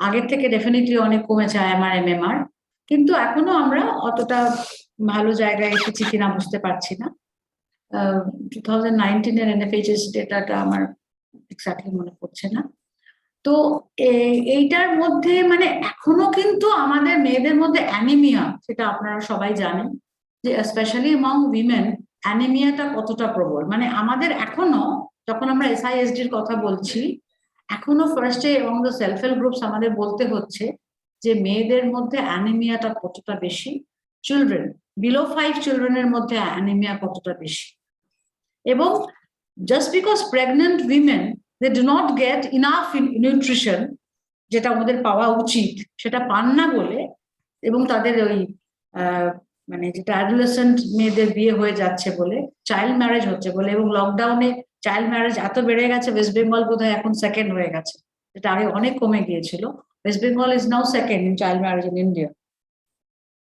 আগের থেকে ডেফিনেটলি অনেক কমেছে IMR MMR, কিন্তু এখনো আমরা অতটা ভালো জায়গায় এসেছি কিনা বুঝতে পারছি না। 2019 এর NFHS ডেটাটা আমার এক্স্যাক্টলি মনে পড়ছে না। তো এইটার মধ্যে মানে এখনো কিন্তু আমাদের মেয়েদের মধ্যে অ্যানিমিয়া, সেটা আপনারা সবাই জানেন যে স্পেশালি অ্যামং উইমেন অ্যানিমিয়াটা কতটা প্রবল। মানে আমাদের এখনো যখন আমরা SISD-র কথা বলছি, এখনো ফার্স্টে এবং দ্য সেলফ হেল্প গ্রুপস আমাদের বলতে হচ্ছে যে মেয়েদের মধ্যে অ্যানিমিয়াটা কতটা বেশি, চিলড্রেন বিলো 5 চিলড্রেনের মধ্যে অ্যানিমিয়া কতটা বেশি। এবং just because pregnant women they do not get enough nutrition, যেটা আমাদের পাওয়া উচিত সেটা পান না বলে, এবং তাদের ওই মানে যেটা অ্যাডোলেসেন্ট মেয়েদের বিয়ে হয়ে যাচ্ছে বলে, চাইল্ড ম্যারেজ হচ্ছে বলে, এবং লকডাউনে চাইল্ড ম্যারেজ এত বেড়ে গেছে, ওয়েস্ট বেঙ্গল বোধহয় এখন সেকেন্ড হয়ে গেছে, যেটা আগে অনেক কমে গিয়েছিল। West Bengal is now second in child marriage in India.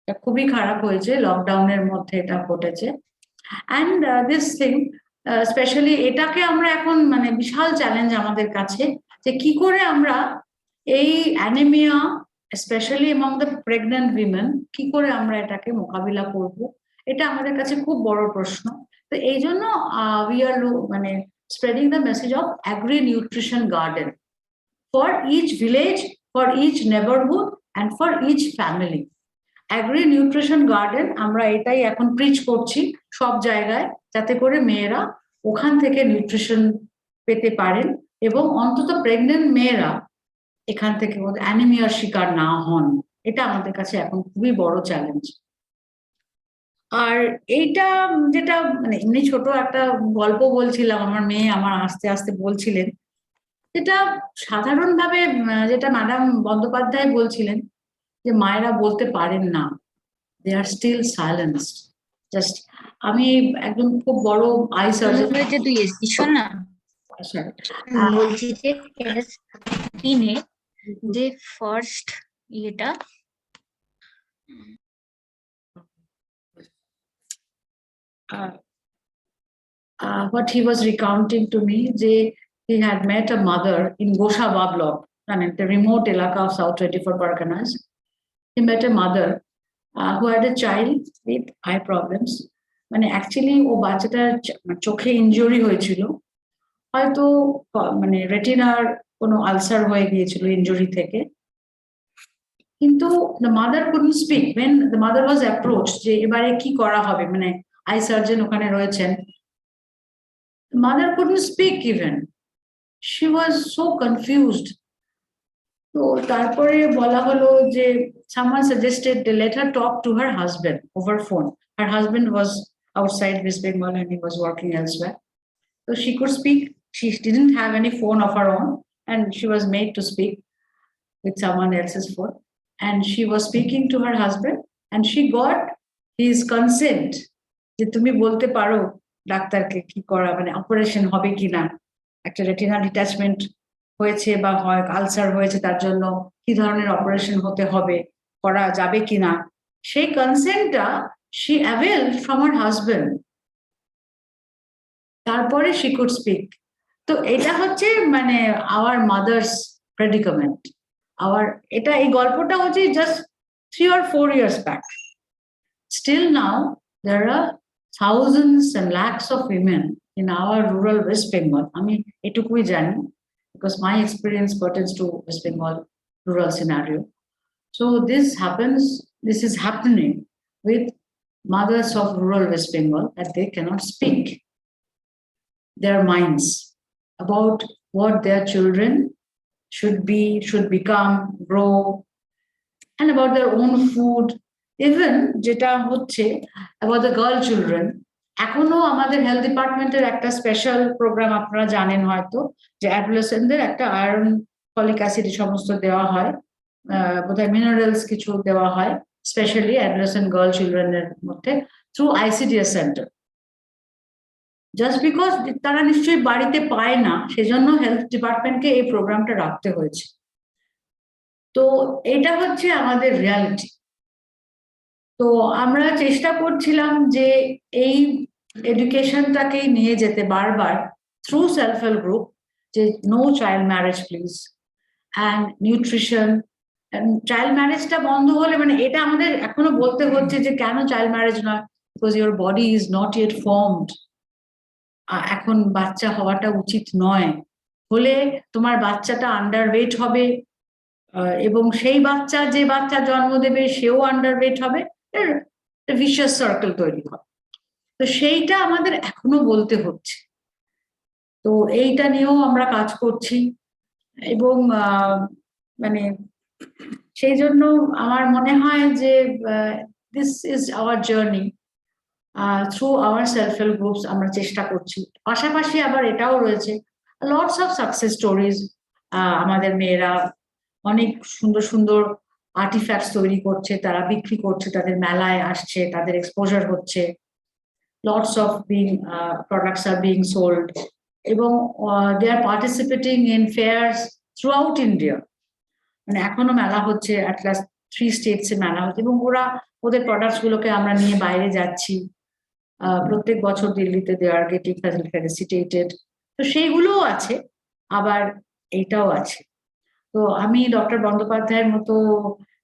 এটা খুবই খারাপ হয়েছে, লকডাউনের মধ্যে এটা ঘটেছে। অ্যান্ড দিস থিং স্পেশালি এটাকে আমরা এখন মানে বিশাল চ্যালেঞ্জ আমাদের কাছে, যে কি করে আমরা এই anaemia specially among the pregnant women কি করে আমরা এটাকে মোকাবিলা করব, এটা আমাদের কাছে খুব বড় প্রশ্ন। তো এই জন্য উই আর মানে spreading the message of agri nutrition garden for each village, for each neighbourhood and for each family. Agri nutrition garden আমরা এটাই এখন প্রিচ করছি সব জায়গায়, যাতে করে মেয়েরা ওখান থেকে নিউট্রিশন পেতে পারেন এবং অন্তত প্রেগনেন্ট মেয়েরা এখান থেকে অ্যানিমিয়ার শিকার না হন। এটা আমাদের কাছে এখন খুবই বড় চ্যালেঞ্জ। আর এইটা যেটা মানে এমনি ছোট একটা গল্প বলছিলাম, আমার মেয়ে আমার আস্তে আস্তে বলছিলেন, যেটা সাধারণভাবে যেটা ম্যাডাম বন্দ্যোপাধ্যায় বলছিলেন যে মায়েরা বলতে পারেন না, they are still silenced. Just আমি একদম খুব বড় আই সার্জন যে তুই এসছিস না, বলছি যে ক্লাস 3-এ যে ফার্স্ট ইয়েটা what he was recounting to me, যে he had met a mother in Goshaba block, and the remote elaka of South 24 Parganas. He met a mother who had a child with eye problems. মানে actually ও বাচ্চাটার চোখে injury হয়েছিল, হয়তো মানে রেটিনার কোনো ulcer হয়ে গিয়েছিল ইনজুরি থেকে। কিন্তু the mother couldn't speak when the mother was approached যে এবারে কি করা হবে, মানে আই সার্জন ওখানে রয়েছেন। The mother couldn't speak even. She was so confused. তো তারপরে বলা হলো যে someone suggested to let her talk to her husband over phone. Her husband was outside West Bengal and he was working elsewhere. So she could speak. She didn't have any phone of her own and she was made to speak with someone else's phone. And she was speaking to her husband and she got his consent যে তুমি বলতে পারো ডাক্তারকে কি করা, মানে operation হবে কিনা, একটা রেটিনাল ডিট্যাচমেন্ট হয়েছে বা হয় আলসার হয়েছে, তার জন্য কি ধরনের অপারেশন হতে হবে, করা যাবে কিনা, সেই কনসেন্টটা she availed from her husband. তারপরে she could speak. তো এটা হচ্ছে মানে our mother's predicament. এটা এই গল্পটা হচ্ছে just 3 or 4 years back. Still now there are thousands and lakhs of women in our rural West Bengal. আমি এটুকুই জানি because my experience pertains to West Bengal rural scenario. So this is happening with mothers of rural West Bengal, that they cannot speak their minds about what their children should become, grow, and about their own food. Even যেটা হচ্ছে about the girl children, এখনো আমাদের health ডিপার্টমেন্টের একটা special programme আপনারা জানেন হয়তো, যে অ্যাডোলেসেন্টদের একটা আয়রন, ফলিক অ্যাসিড সমস্ত দেওয়া হয়, বোধহয় মিনারেলস কিছু দেওয়া হয় স্পেশালি অ্যাডোলেসেন্ট গার্ল চিলড্রেনের মধ্যে through ICDS centre. Just because তারা নিশ্চয়ই বাড়িতে পায় না, সেজন্য হেলথ ডিপার্টমেন্টকে এই প্রোগ্রামটা রাখতে হয়েছে। তো এটা হচ্ছে আমাদের রিয়ালিটি। তো আমরা চেষ্টা করছিলাম যে এই এডুকেশনটাকেই নিয়ে যেতে বারবার থ্রু সেলফ হেল্প গ্রুপ, যে no child marriage please, and nutrition, child ম্যারেজটা বন্ধ হলে, মানে এটা আমাদের এখনো বলতে হচ্ছে যে কেন চাইল্ড ম্যারেজ নয়, because your body is not yet formed এখন বাচ্চা হওয়াটা উচিত নয়, হলে তোমার বাচ্চাটা আন্ডারওয়েট হবে, এবং সেই বাচ্চা যে বাচ্চা জন্ম দেবে সেও আন্ডারওয়েট হবে, ভিশাস সার্কেল তৈরি হয়। তো সেইটা আমাদের এখনো বলতে হচ্ছে। তো এইটা নিয়েও আমরা কাজ করছি, এবং মানে সেই জন্য আমার মনে হয় যে this is our journey through our self help groups, আমরা চেষ্টা করছি। পাশাপাশি আবার এটাও রয়েছে লটস অফ সাকসেস স্টোরিজ। আমাদের মেয়েরা অনেক সুন্দর সুন্দর আর্টিফ্যাক্টস তৈরি করছে, তারা বিক্রি করছে, তাদের মেলায় আসছে, তাদের এক্সপোজার হচ্ছে, lots of products are being sold, এবং they are participating in fairs throughout India. মানে এখনো মেলা হচ্ছে, অ্যাট লাস্ট 3 স্টেটসে মেলা হচ্ছে, এবং ওদের প্রোডাক্টস গুলোকে আমরা নিয়ে বাইরে যাচ্ছি। প্রত্যেক বছর দিল্লিতে দে আর গেটিং ফেলিসিটেটেড। তো সেইগুলোও আছে, আবার এইটাও আছে। তো আমি ডক্টর বন্দ্যোপাধ্যায়ের মতো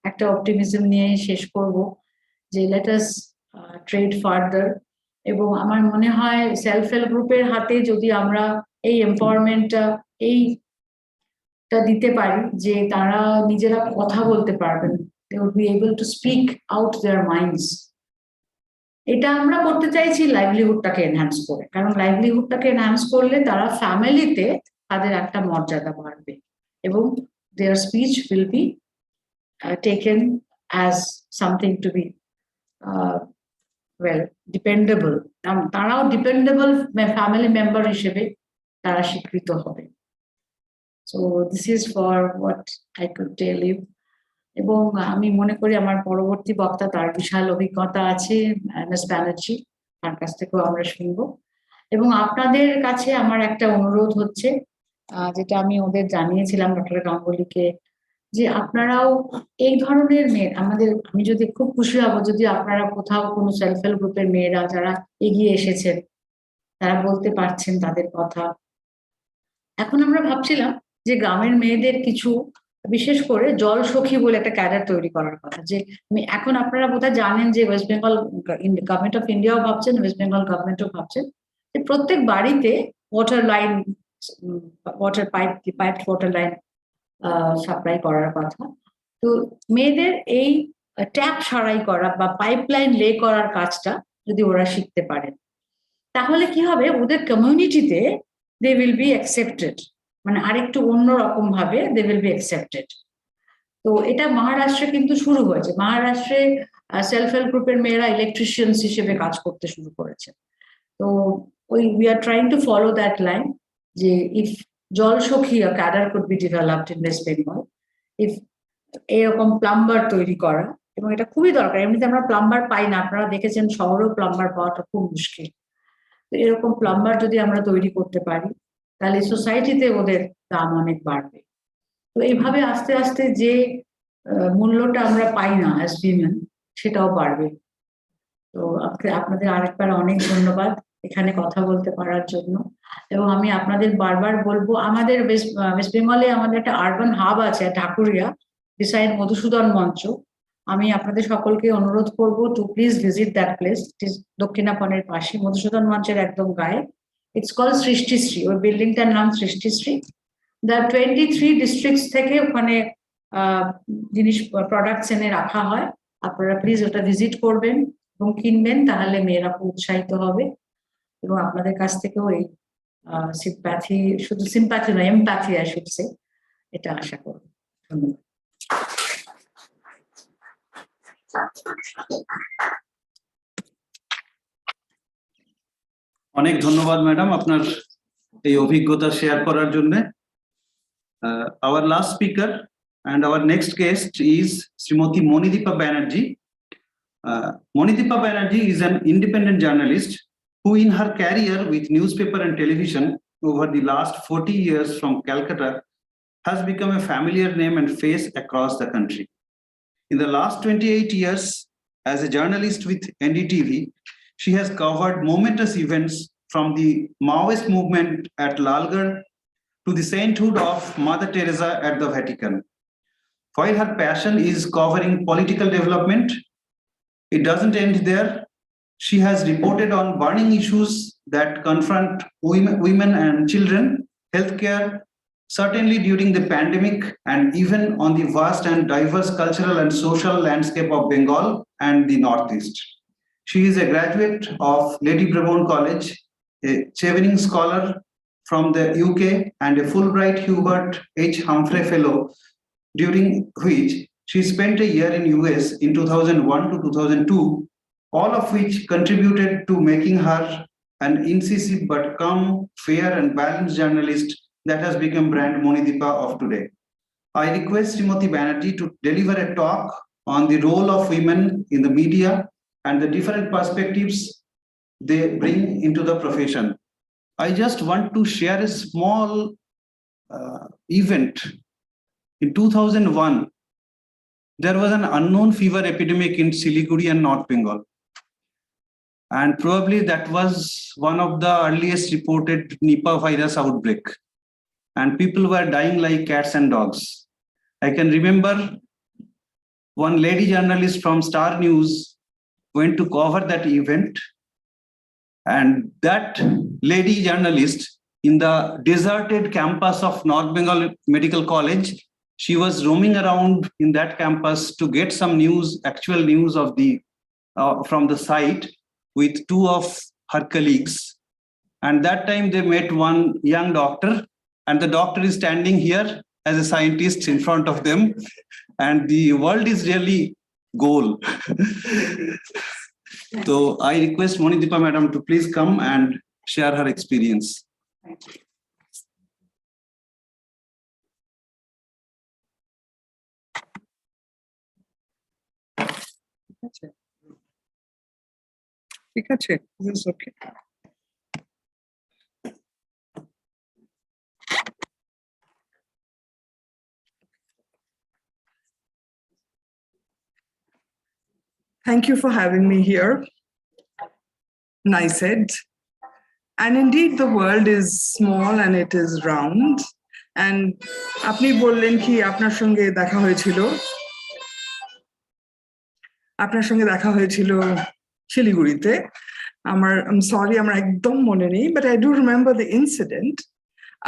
একটা অপটিমিজম নিয়ে শেষ করব যে লেট আস ট্রেড ফার্দার। এবং আমার মনে হয় সেলফ হেল্প গ্রুপের হাতে যদি আমরা এই এম্পাওয়ারমেন্টটা এইটা দিতে পারি যে তারা নিজেরা কথা বলতে পারবেন, they would be able to speak out their minds, এটা আমরা করতে চাইছি লাইভলিহুডটাকে এনহ্যান্স করে। কারণ লাইভলিহুডটাকে এনহ্যান্স করলে তারা ফ্যামিলিতে তাদের একটা মর্যাদা বাড়বে, এবং their speech will be taken as something to be well dependable. তারাও ডিপেন্ডেবল ফ্যামিলি মেম্বার হিসেবে তারা স্বীকৃত হবে। So this is for what I could tell you. এবং আমি মনে করি আমার পরবর্তী বক্তা, তার বিশাল অভিজ্ঞতা আছে, মিস ব্যানার্জি, তার কাছ থেকেও আমরা শুনবো। এবং আপনাদের কাছে আমার একটা অনুরোধ হচ্ছে, যেটা আমি ওদের জানিয়েছিলাম ডক্টর গাঙ্গুলিকে, যে আপনারাও এই ধরনের মেয়ে আমাদের, আমি যদি খুব খুশি হব যদি আপনারা কোথাও কোনো সেলফ হেল্প গ্রুপের মেয়েরা যারা এগিয়ে এসেছেন, তারা বলতে পারছেন তাদের কথা। এখন আমরা ভাবছিলাম যে গ্রামের মেয়েদের কিছু, বিশেষ করে জল সখী বলে একটা ক্যাডার তৈরি করার কথা। যে এখন আপনারা বোধহয় জানেন যে ওয়েস্ট বেঙ্গল গভর্নমেন্ট অফ ইন্ডিয়াও ভাবছেন, ওয়েস্ট বেঙ্গল গভর্নমেন্টও ভাবছেন যে প্রত্যেক বাড়িতে water line, water pipe water line supply করার কথা। তো মেয়েদের এই ট্যাপ সারাই করা বা পাইপলাইন লে করার কাজটা যদি ওরা শিখতে পারে, তাহলে কি হবে, ওদের কমিউনিটিতে দে উইল বি অ্যাকসেপ্টেড, মানে আরেকটু অন্যরকম ভাবে দে উইল বি অ্যাকসেপ্টেড। তো এটা মহারাষ্ট্রে কিন্তু শুরু হয়েছে। মহারাষ্ট্রে সেলফ হেল্প গ্রুপের মেয়েরা ইলেকট্রিশিয়ানস হিসেবে কাজ করতে শুরু করেছে। তো we are trying to follow that line, যে ইফ জল সখী cadre could be developed in West Bengal, if এরকম প্লাম্বার তৈরি করা, এবং এটা খুবই দরকার। এমনিতে আমরা প্লাম্বার পাই না, আপনারা দেখেছেন শহরেও প্লাম্বার পাওয়াটা খুব মুশকিল। তো এরকম প্লাম্বার যদি আমরা তৈরি করতে পারি, তাহলে সোসাইটিতে ওদের দাম অনেক বাড়বে। তো এইভাবে আস্তে আস্তে যে মূল্যটা আমরা পাই না অ্যাজ উইমেন, সেটাও বাড়বে। তো আপনাদের আরেকবার অনেক ধন্যবাদ এখানে কথা বলতে পারার জন্য। এবং আমি আপনাদের বারবার বলবো, আমাদের ওয়েস্ট বেঙ্গলে আমাদের একটা আরবান হাব আছে ঢাকুরিয়া, বিসাইড মধুসূদন মঞ্চ। আমি আপনাদের সকলকে অনুরোধ করবো to please visit that place. It is দক্ষিণাপনের পাশে, মধুসূদন মঞ্চের একদম গায়ে। ইটস কল সৃষ্টিশ্রী, ওই বিল্ডিংটার নাম সৃষ্টিশ্রী। দ্য 23 ডিস্ট্রিক্টস থেকে ওখানে জিনিস প্রোডাক্টস এনে রাখা হয়। আপনারা প্লিজ ওটা ভিজিট করবেন এবং কিনবেন, তাহলে মেয়েরা খুব উৎসাহিত হবে। এবং আপনাদের কাছ থেকেও এই সিম্প্যাথি, শুধু সিম্প্যাথি নয়, এমপ্যাথি আই শুড সে, এটা আশা করব। ধন্যবাদ। অনেক ধন্যবাদ ম্যাডাম আপনার এই অভিজ্ঞতা শেয়ার করার জন্য। Our last speaker and our next guest is Srimati Monideepa Banerjee. Monideepa Banerjee is an independent journalist who in her career with newspaper and television over the last 40 years from Calcutta has become a familiar name and face across the country. In the last 28 years as a journalist with NDTV, she has covered momentous events from the Maoist movement at Lalgarh to the sainthood of Mother Teresa at the Vatican. While her passion is covering political development, it doesn't end there. She has reported on burning issues that confront women and children, healthcare, certainly during the pandemic, and even on the vast and diverse cultural and social landscape of Bengal and the Northeast. She is a graduate of Lady Brabourne College, a Chevening Scholar from the UK, and a Fulbright Hubert H. Humphrey Fellow, during which she spent a year in US in 2001 to 2002, all of which contributed to making her an incisive but calm, fair and balanced journalist that has become brand Monideepa of today. I request Srimati Banerjee to deliver a talk on the role of women in the media and the different perspectives they bring into the profession. I just want to share a small event. In 2001, there was an unknown fever epidemic in Siliguri and North Bengal. And probably that was one of the earliest reported Nipah virus outbreak. And people were dying like cats and dogs. I can remember one lady journalist from Star News went to cover that event. And that lady journalist in the deserted campus of North Bengal Medical College, she was roaming around in that campus to get some news, actual news of the from the site with two of her colleagues. And that time they met one young doctor, and the doctor is standing here as a scientist in front of them. And the world is really goal. So I request Monideepa madam to please come and share her experience. Is this okay? Thank you for having me here. Niced. And indeed, the world is small and it is round. And আপনি বললেন কি আপনার সঙ্গে দেখা হয়েছিল শিলিগুড়িতে I'm sorry আমার একদম মনে নেই, but I do remember the incident.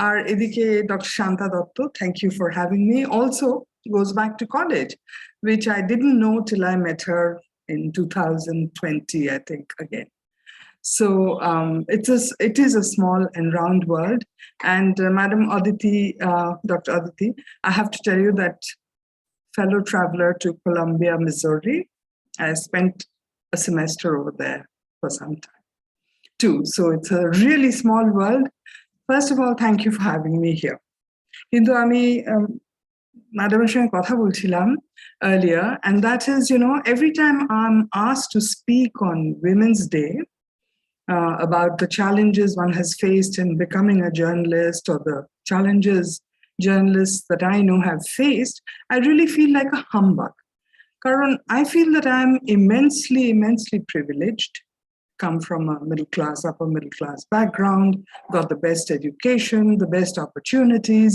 আর এদিকে Dr. Shanta Dotto, thank you for having me. Also goes back to college, which I didn't know till I met her in 2020, I think, again. So it is a small and round world. And Madam Aditi, Dr. Aditi, I have to tell you that fellow traveler to Columbia, Missouri, I spent a semester over there for some time too. So it's a really small world. First of all, thank you for having me here. Kintu ami madam-er songe kotha bolchilam earlier, and that is, you know, every time I'm asked to speak on Women's Day about the challenges one has faced in becoming a journalist, or the challenges journalists that I know have faced, I really feel like a humbug. Karan, I feel that I'm immensely privileged, come from a middle class, upper middle class background, got the best education, the best opportunities.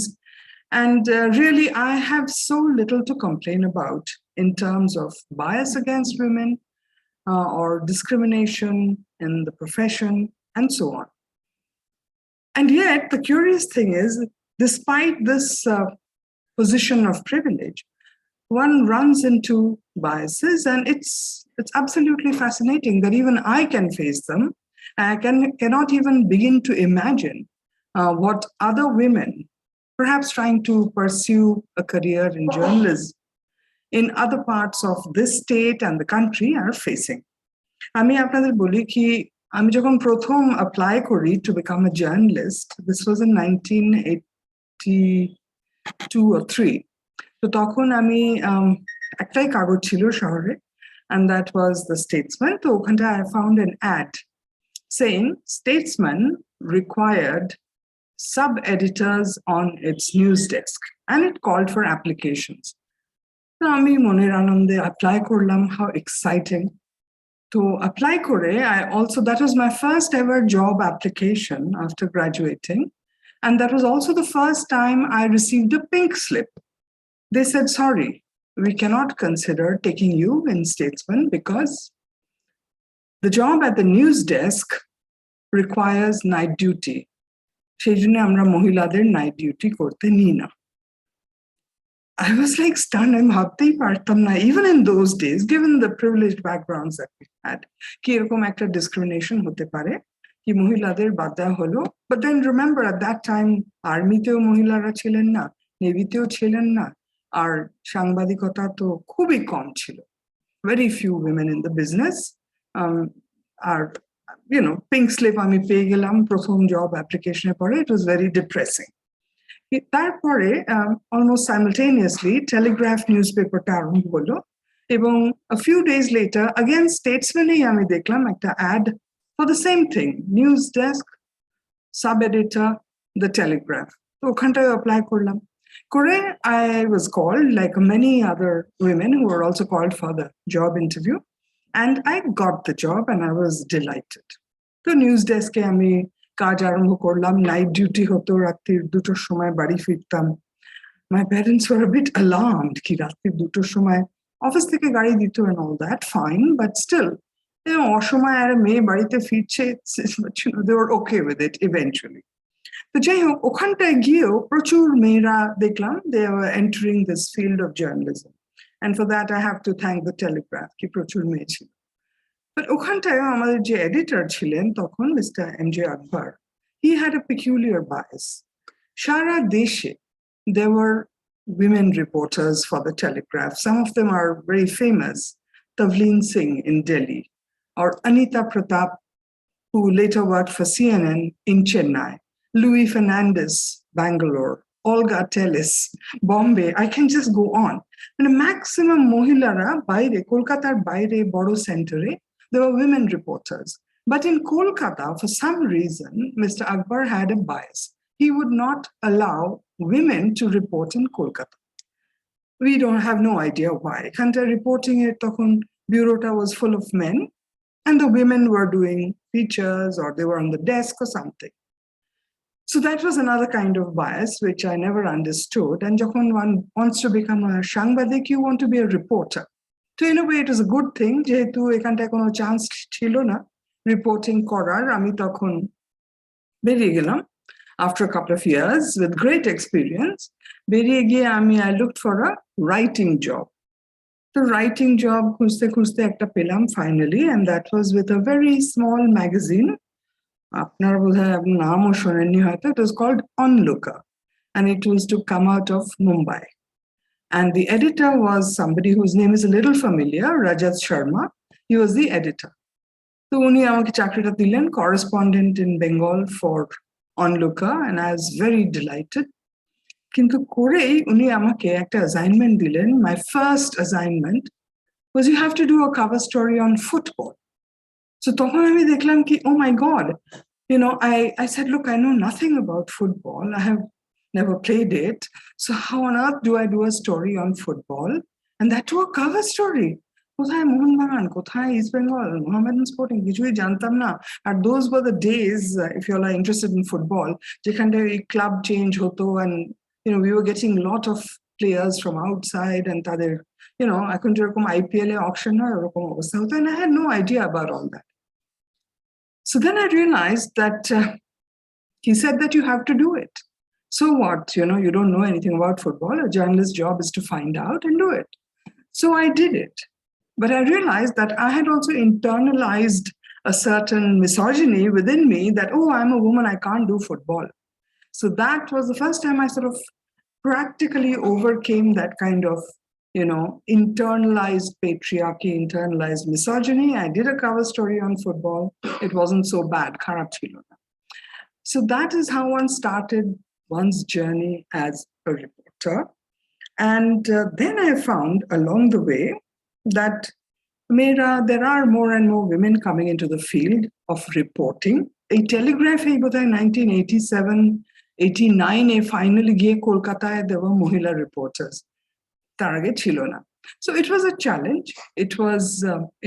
And really, I have so little to complain about in terms of bias against women or discrimination in the profession and so on. And yet, the curious thing is, despite this position of privilege, one runs into biases, and it's absolutely fascinating that even I can face them. I cannot even begin to imagine what other women, perhaps trying to pursue a career in journalism in other parts of this state and the country, are facing. আমি আপনাদের বলি কি, আমি যখন প্রথম apply করি to become a journalist, this was in 1982 or 3. তো তখন আমি একটাই কাগজ ছিল শহরে, and that was the Statesman. তো ওখানটা I found an ad saying Statesman required sub-editors on its news desk, and it called for applications. তো আমি মনের আনন্দে apply করলাম, how exciting. To apply kore, that was my first ever job application after graduating. And that was also the first time I received a pink slip. They said, sorry, we cannot consider taking you in Statesman because The job at the news desk requires night duty. সেই জন্য আমরা মহিলাদের night duty করতে নিই না। I was like stunned. আমি ভাবতেই পারতাম না, even in those days, given the privileged backgrounds that we had, কি এরকম একটা discrimination হতে পারে, কি মহিলাদের বাদ দেওয়া হলো। But then remember, at that time, আর্মিতেও মহিলারা ছিলেন না, নেভিতেও ছিলেন না, আর সাংবাদিকতা তো খুবই কম ছিল। Very few women in the business. Are, you know, pink slip আমি পেয়ে গেলাম প্রথম job application এর পরে, it was very depressing. তারপরে almost simultaneously telegraph newspaperটা আরম্ভ হলো, এবং a few days later again statesman-এই আমি দেখলাম একটা ad for the same thing, news desk, sub editor, the telegraph. তো ওখানটায় apply করলাম, করে I was called like many other women who were also called for the job interview, and I got the job and I was delighted. তো news desk-এ আমি কাজ আরম্ভ করলাম, night duty হতো, রাত্রির 2টোর সময় বাড়ি ফিরতাম। My parents were a bit alarmed কি রাত্রির 2টোর সময় অফিস থেকে গাড়ি দিত and all that, fine, but still, you know, অসময় আর মেয়ে বাড়িতে ফিরছে, you know, they were okay with it eventually. তো যাই হোক, ওখানটায় গিয়েও প্রচুর মেয়েরা দেখলাম, they were entering this field of journalism, and for that I have to thank the Telegraph, কি প্রচুর মেয়ে ছিল। But ওখানটায় আমাদের যে এডিটর ছিলেন তখন, Mr. M.J. Akbar, he had a peculiar bias. সারা দেশে there were women reporters for the Telegraph. Some of them are very famous. Tavleen Singh in Delhi, or Anita Pratap, who later worked for CNN in Chennai, Louis Fernandez, Bangalore, Olga Tellis, Bombay. I can just go on. And a maximum mohilara baire, Kolkatar baire, Boro Center, there were women reporters. But in Kolkata, for some reason, Mr. Akbar had a bias. He would not allow women to report in Kolkata. We don't have no idea why. Kanta reporting it, tokon bureau was full of men, and the women were doing features or they were on the desk or something. So that was another kind of bias which I never understood. And যখন one wants to become a সাংবাদিক, you want to be a reporter. So in a way, it was a good thing. যেহেতু এখানটায় কোনো chance ছিল না reporting করার, আমি তখন বেরিয়ে গেলাম after a couple of years with great experience. বেরিয়ে গিয়ে I looked for a writing job. The writing job খুঁজতে খুঁজতে একটা পেলাম finally, and that was with a very small magazine. আপনারা বোধহয় নামও শোনেননি হয়তো। It was called Onlooker, and it was to come out of Mumbai. And the editor was somebody whose name is a little familiar, Rajat Sharma. He was the editor. So উনি আমাকে চাকরিটা দিলেন, correspondent in Bengal for Onlooker, and I was very delighted. কিন্তু করেই উনি আমাকে একটা assignment দিলেন. My first assignment was you have to do a cover story on football. So তখন আমি দেখলাম কি, oh my God, you know, I said, look, I know nothing about football. I have never played it. So how on earth do I do a story on football? And that too a cover story. কোথায় মোহনবাগান, কোথায় east Bengal, Mohammedan sporting, কিছুই জানতাম না। আর those were the days, if you all are interested in football, যেখানটায় club change হতো, and you know, we were getting a lot of players from outside, and তাদের, you know, এখন যেরকম IPL এ auction হয় ওরকম অবস্থা হতো, and I had no idea about all that. So then I realized that he said that you have to do it. So what? You know, you don't know anything about football. A journalist's job is to find out and do it. So I did it. But I realized that I had also internalized a certain misogyny within me that, oh, I'm a woman, I can't do football. So that was the first time I sort of practically overcame that kind of, you know, internalized patriarchy, internalized misogyny. I did a cover story on football. It wasn't so bad. Kharab chilo na. So that is how one started one's journey as a reporter. And then I found along the way that there are more and more women coming into the field of reporting. A Telegraph, 1987, 89, finally gave Kolkata, there were Mohila reporters. So it was a challenge. It was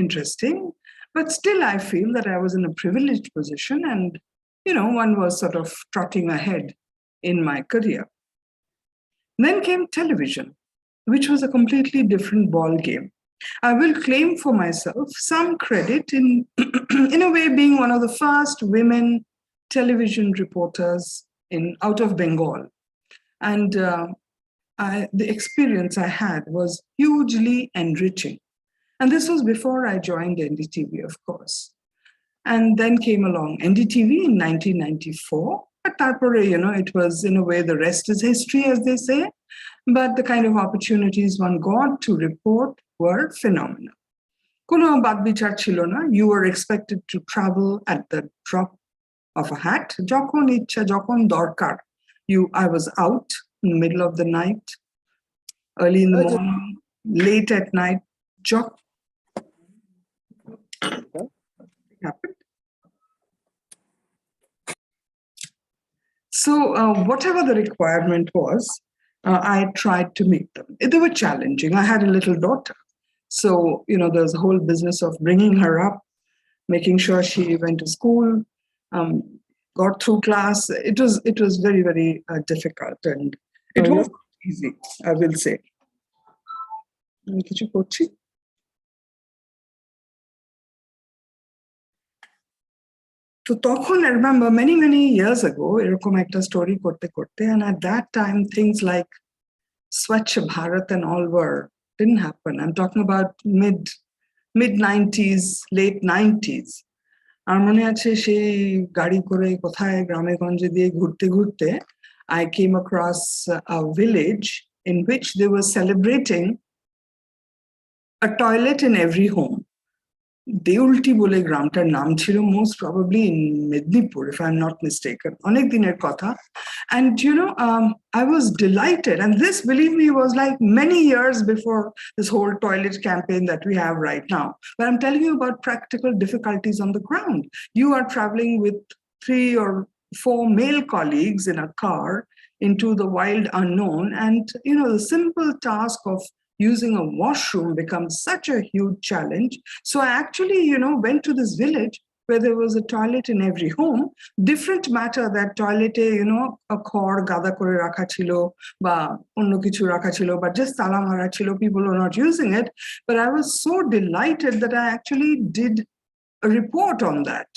interesting, but still I feel that I was in a privileged position, and you know, one was sort of trotting ahead in my career. Then came television, which was a completely different ball game. I will claim for myself some credit in, in a way, being one of the first women television reporters out of Bengal. And the experience I had was hugely enriching. And this was before I joined NDTV, of course. And then came along NDTV in 1994. But tarpore, it was in a way, the rest is history, as they say. But the kind of opportunities one got to report were phenomenal. Kono bad bichar chilo na. You were expected to travel at the drop of a hat. Jokon ichha, jokon dorkar. I was out in the middle of the night, early in the morning, late at night. Happened. So whatever the requirement was, I tried to meet them. They were challenging. I had a little daughter. So, there's a whole business of bringing her up, making sure she went to school, got through class. It was very, very difficult, and it was easy, I will say. So তখন I remember many years ago এরকম একটা story করতে করতে, and at that time things like Swachh Bharat and all didn't happen. I'm talking about mid 90s, late 90s. আর মনে আছে সেই গাড়ি করে কোথায় গ্রামে গঞ্জে দিয়ে ঘুরতে ঘুরতে I came across a village in which they were celebrating a toilet in every home. দেউলটি বলে গ্রামটার নাম ছিল, most probably in Mednipur, if I'm not mistaken. অনেক দিনের কথা. And I was delighted. And this, believe me, was like many years before this whole toilet campaign that we have right now. But I'm telling you about practical difficulties on the ground. You are traveling with 3 or 4 male colleagues in a car into the wild unknown. And, the simple task of using a washroom becomes such a huge challenge. So I actually, went to this village where there was a toilet in every home. Different matter that toilet, a khor gada kore rakha chilo ba onno kichu rakha chilo, but just tala mara chilo, people were not using it. But I was so delighted that I actually did a report on that.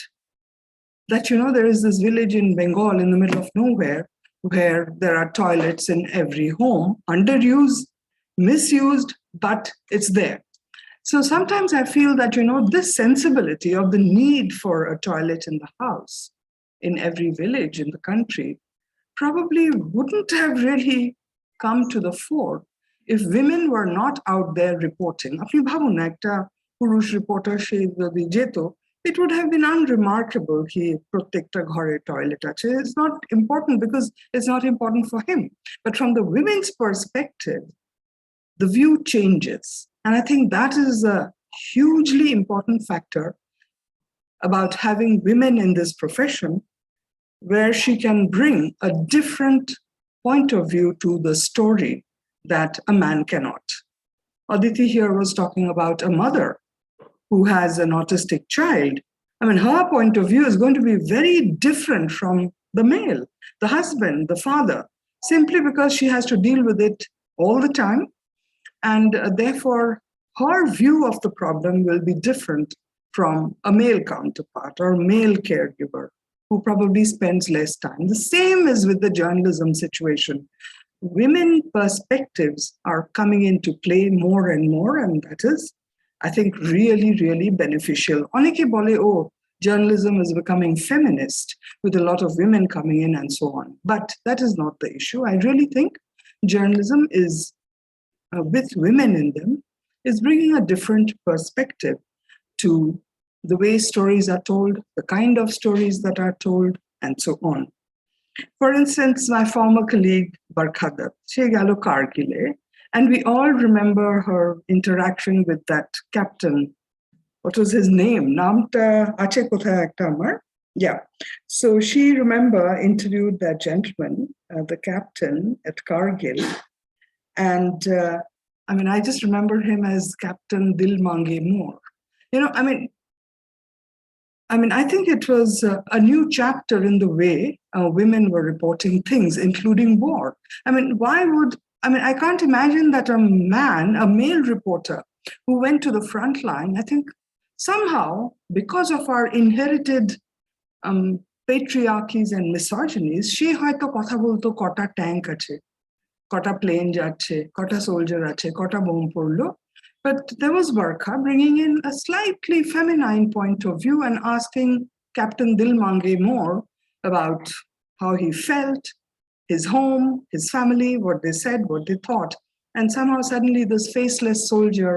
That, there is this village in Bengal in the middle of nowhere where there are toilets in every home, underused, misused, but it's there. So sometimes I feel that, this sensibility of the need for a toilet in the house, in every village in the country, probably wouldn't have really come to the fore if women were not out there reporting. Apni bhabun ekta purush reporter she jodi jeto, it would have been unremarkable ki prottekta ghore toilet ache. It's not important because it's not important for him. But from the women's perspective, the view changes. And I think that is a hugely important factor about having women in this profession, where she can bring a different point of view to the story that a man cannot. Aditi here was talking about a mother who has an autistic child. I mean, her point of view is going to be very different from the male, the husband, the father, simply because she has to deal with it all the time. And therefore, her view of the problem will be different from a male counterpart or male caregiver who probably spends less time. The same is with the journalism situation. Women perspectives are coming into play more and more, and that is, I think, really, really beneficial. Oneke bole, oh, journalism is becoming feminist with a lot of women coming in and so on. But that is not the issue. I really think journalism is with women in them, is bringing a different perspective to the way stories are told, the kind of stories that are told, and so on. For instance, my former colleague, Barkhadat, she galo Kargile, and we all remember her interaction with that captain. What was his name? Namta ache kothay ekta amar. Yeah. So she, remember, interviewed that gentleman, the captain at Kargil. And I just remember him as Captain Dil Mange More. I think it was a new chapter in the way women were reporting things, including war. I can't imagine that a male reporter who went to the front line. I think somehow, because of our inherited patriarchies and misogynies, she হয়তো কথা বলতো কটা tank আছে, কটা plane যাচ্ছে, কটা soldier আছে, কটা বোম পড়লো. But there was Barkha bringing in a slightly feminine point of view and asking Captain Dilmange more about how he felt, his home, his family, what they said, what they thought. And somehow suddenly this faceless soldier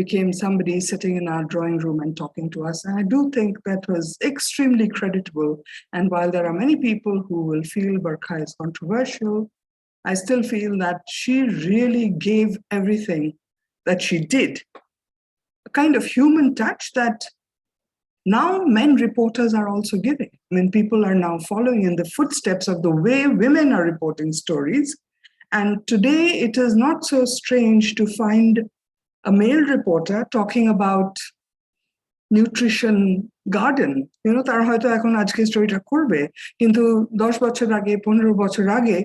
became somebody sitting in our drawing room and talking to us. And I do think that was extremely creditable. And while there are many people who will feel Barkha is controversial, I still feel that she really gave everything that she did. A kind of human touch that now men reporters are also giving. I mean, people are now following in the footsteps of the way women are reporting stories. And today it is not so strange to find a male reporter talking about nutrition garden. তারা হয়তো এখন আজকে স্টোরিটা করবে, কিন্তু 10 বছর আগে, 15 বছর আগে,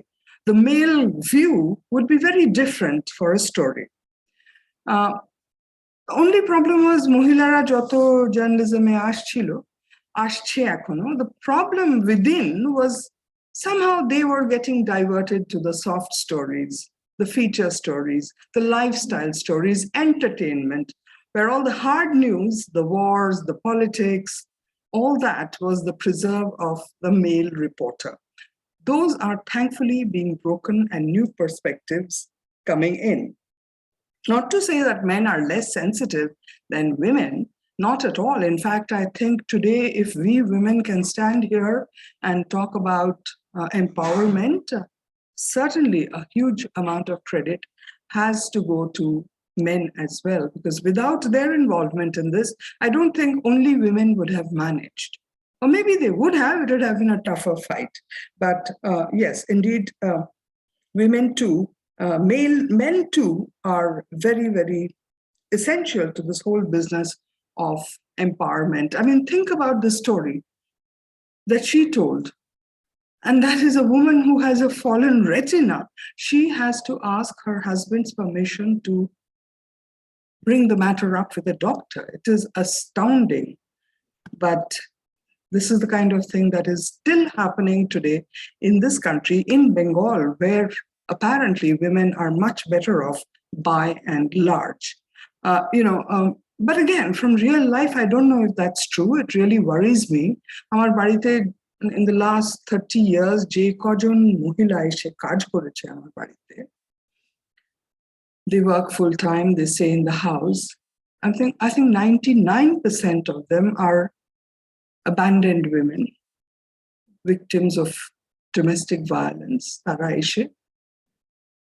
the male view would be very different for a story. Only problem was মহিলারা যত জার্নালিজমে আসছে এখনো, the problem within was somehow they were getting diverted to the soft stories, the feature stories, the lifestyle stories, entertainment, where all the hard news, the wars, the politics, all that was the preserve of the male reporter. Those are thankfully being broken and new perspectives coming in. Not to say that men are less sensitive than women, not at all. In fact, I think today, if we women can stand here and talk about empowerment, certainly a huge amount of credit has to go to men as well, because without their involvement in this, I don't think only women would have managed. Or maybe they would have, it would have been a tougher fight. But yes, indeed, women too, men too are very, very essential to this whole business of empowerment. I mean, think about the story that she told. And that is a woman who has a fallen retina. She has to ask her husband's permission to bring the matter up with a doctor. It is astounding. But this is the kind of thing that is still happening today in this country, in Bengal, where apparently women are much better off by and large. But again, from real life, I don't know if that's true. It really worries me. Amar barite in the last 30 years, je kojon mohila eshe kaj koreche amar barite. They work full time, they stay in the house. I think 99% of them are abandoned women, victims of domestic violence. Tara eshe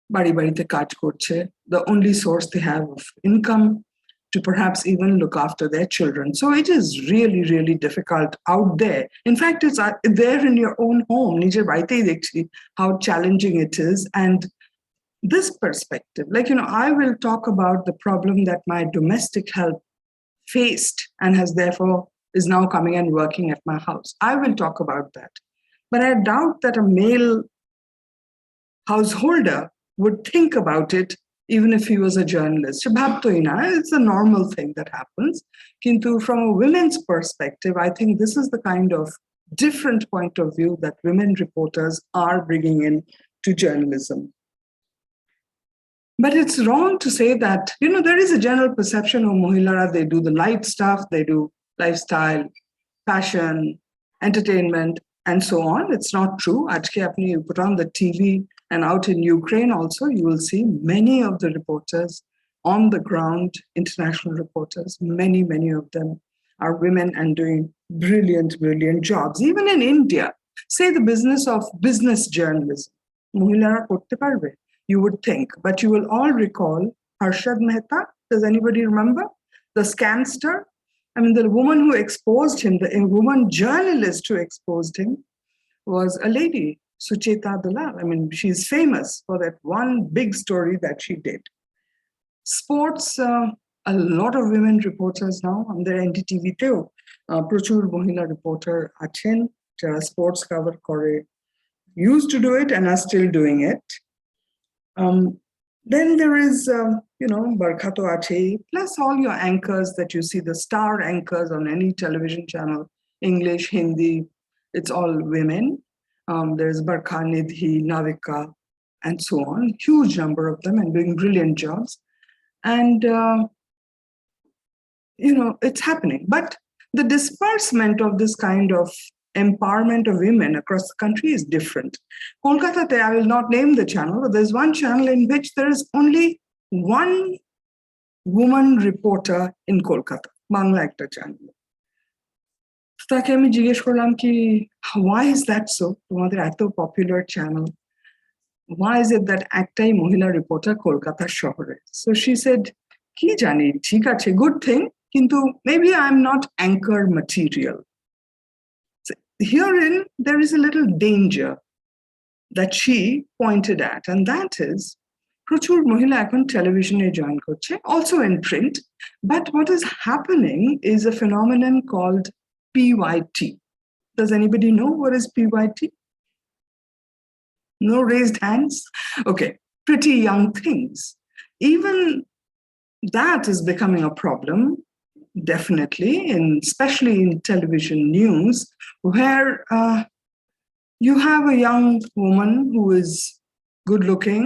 bari barite kaj korche, the only source they have of income to perhaps even look after their children. So it is really, really difficult out there. In fact, it's there in your own home, nijer baritei dekhchi how challenging it is. And this perspective, I will talk about the problem that my domestic help faced and has therefore is now coming and working at my house. I will talk about that. But I doubt that a male householder would think about it even if he was a journalist. It's a normal thing that happens. Kintu from a women's perspective, I think this is the kind of different point of view that women reporters are bringing in to journalism. But it's wrong to say that, there is a general perception of Mohilara, they do the light stuff, they do lifestyle, fashion, entertainment, and so on. It's not true. Ajke apni you put on the TV and out in Ukraine also, you will see many of the reporters on the ground, international reporters, many, many of them are women and doing brilliant, brilliant jobs. Even in India, say the business of business journalism, Mohilara korte parbe, you would think, but you will all recall Harshad Mehta. Does anybody remember? The scamster? I mean, the woman who exposed him, the woman journalist who exposed him was a lady, Sucheta Dalal. I mean, she's famous for that one big story that she did. Sports, a lot of women reporters now, আমাদের NDTV-তেও প্রচুর মহিলা reporter আছেন যারা sports cover করে, used to do it and are still doing it. Then there is, Barkha to Ache, plus all your anchors that you see, the star anchors on any television channel, English, Hindi, it's all women. There's Barkha, Nidhi, Navika, and so on. Huge number of them and doing brilliant jobs. And, it's happening. But the disbursement of this kind of empowerment of women across the country is different. Kolkata, I will not name the channel, but there's one channel in which there is only one woman reporter in Kolkata, Bangla ekta channel. তাকে আমি জিজ্ঞেস করলাম কি, why is that so? তোমাদের এত popular channel. Why is it that একটাই মহিলা reporter কলকাতার শহরে? So she said, কি জানি, ঠিক আছে, good thing, কিন্তু maybe I'm not anchor material. So herein, there is a little danger that she pointed at, and that is, প্রচুর মহিলা এখন টেলিভিশনে জয়েন করছে, also in print, but what is happening is a phenomenon called PYT. Does anybody know what is PYT? No raised hands? Okay, pretty young things. Even that is becoming a problem, definitely, especially in television news, where you have a young woman who is good looking,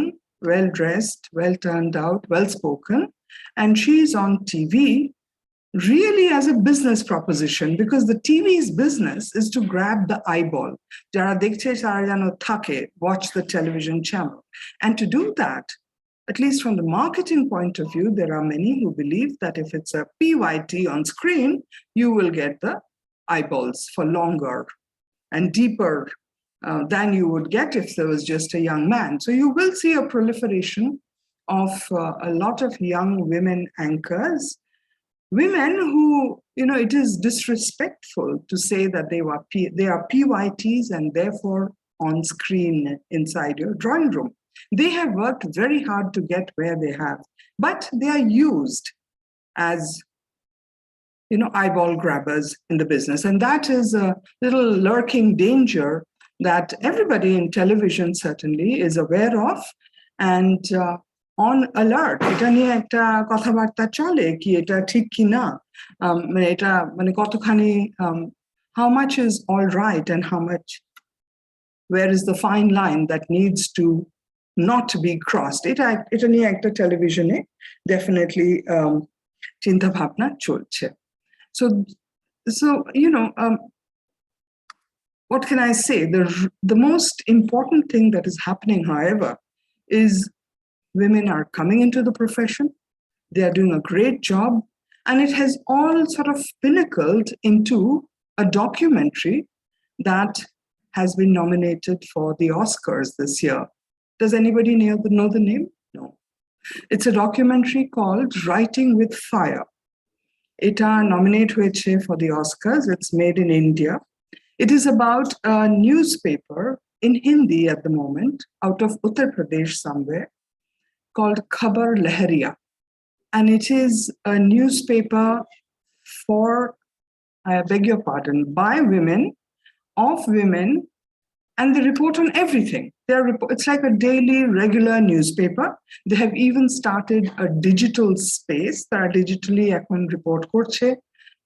well dressed, well turned out, well spoken, and she's on TV really as a business proposition, because the TV's business is to grab the eyeball. Jara dekhche tara jeno thake, watch the television channel. And to do that, at least from the marketing point of view, there are many who believe that if it's a PYT on screen, you will get the eyeballs for longer and deeper than you would get if there was just a young man. So you will see a proliferation of a lot of young women anchors, women who, it is disrespectful to say that they are PYTs and therefore on screen inside your drawing room. They have worked very hard to get where they have, but they are used as, eyeball grabbers in the business. And that is a little lurking danger that everybody in television certainly is aware of and on alert. Eta niye ekta kothabarta chole ki eta thik ki na, eta kottokhani, how much is all right and how much, where is the fine line that needs to not be crossed. Eta niye ekta televisione definitely chinta bhabna cholche. So what can I say? The most important thing that is happening, however, is women are coming into the profession. They are doing a great job. And it has all sort of pinnacled into a documentary that has been nominated for the Oscars this year. Does anybody know the name? No. It's a documentary called Writing with Fire. Eta nominate hoyeche for the Oscars. It's made in India. It is about a newspaper in Hindi at the moment, out of Uttar Pradesh somewhere, called Khabar Lahariya. And it is a newspaper for, I beg your pardon, by women, of women, and they report on everything. It's like a daily, regular newspaper. They have even started a digital space. They are digitally ekon report korche.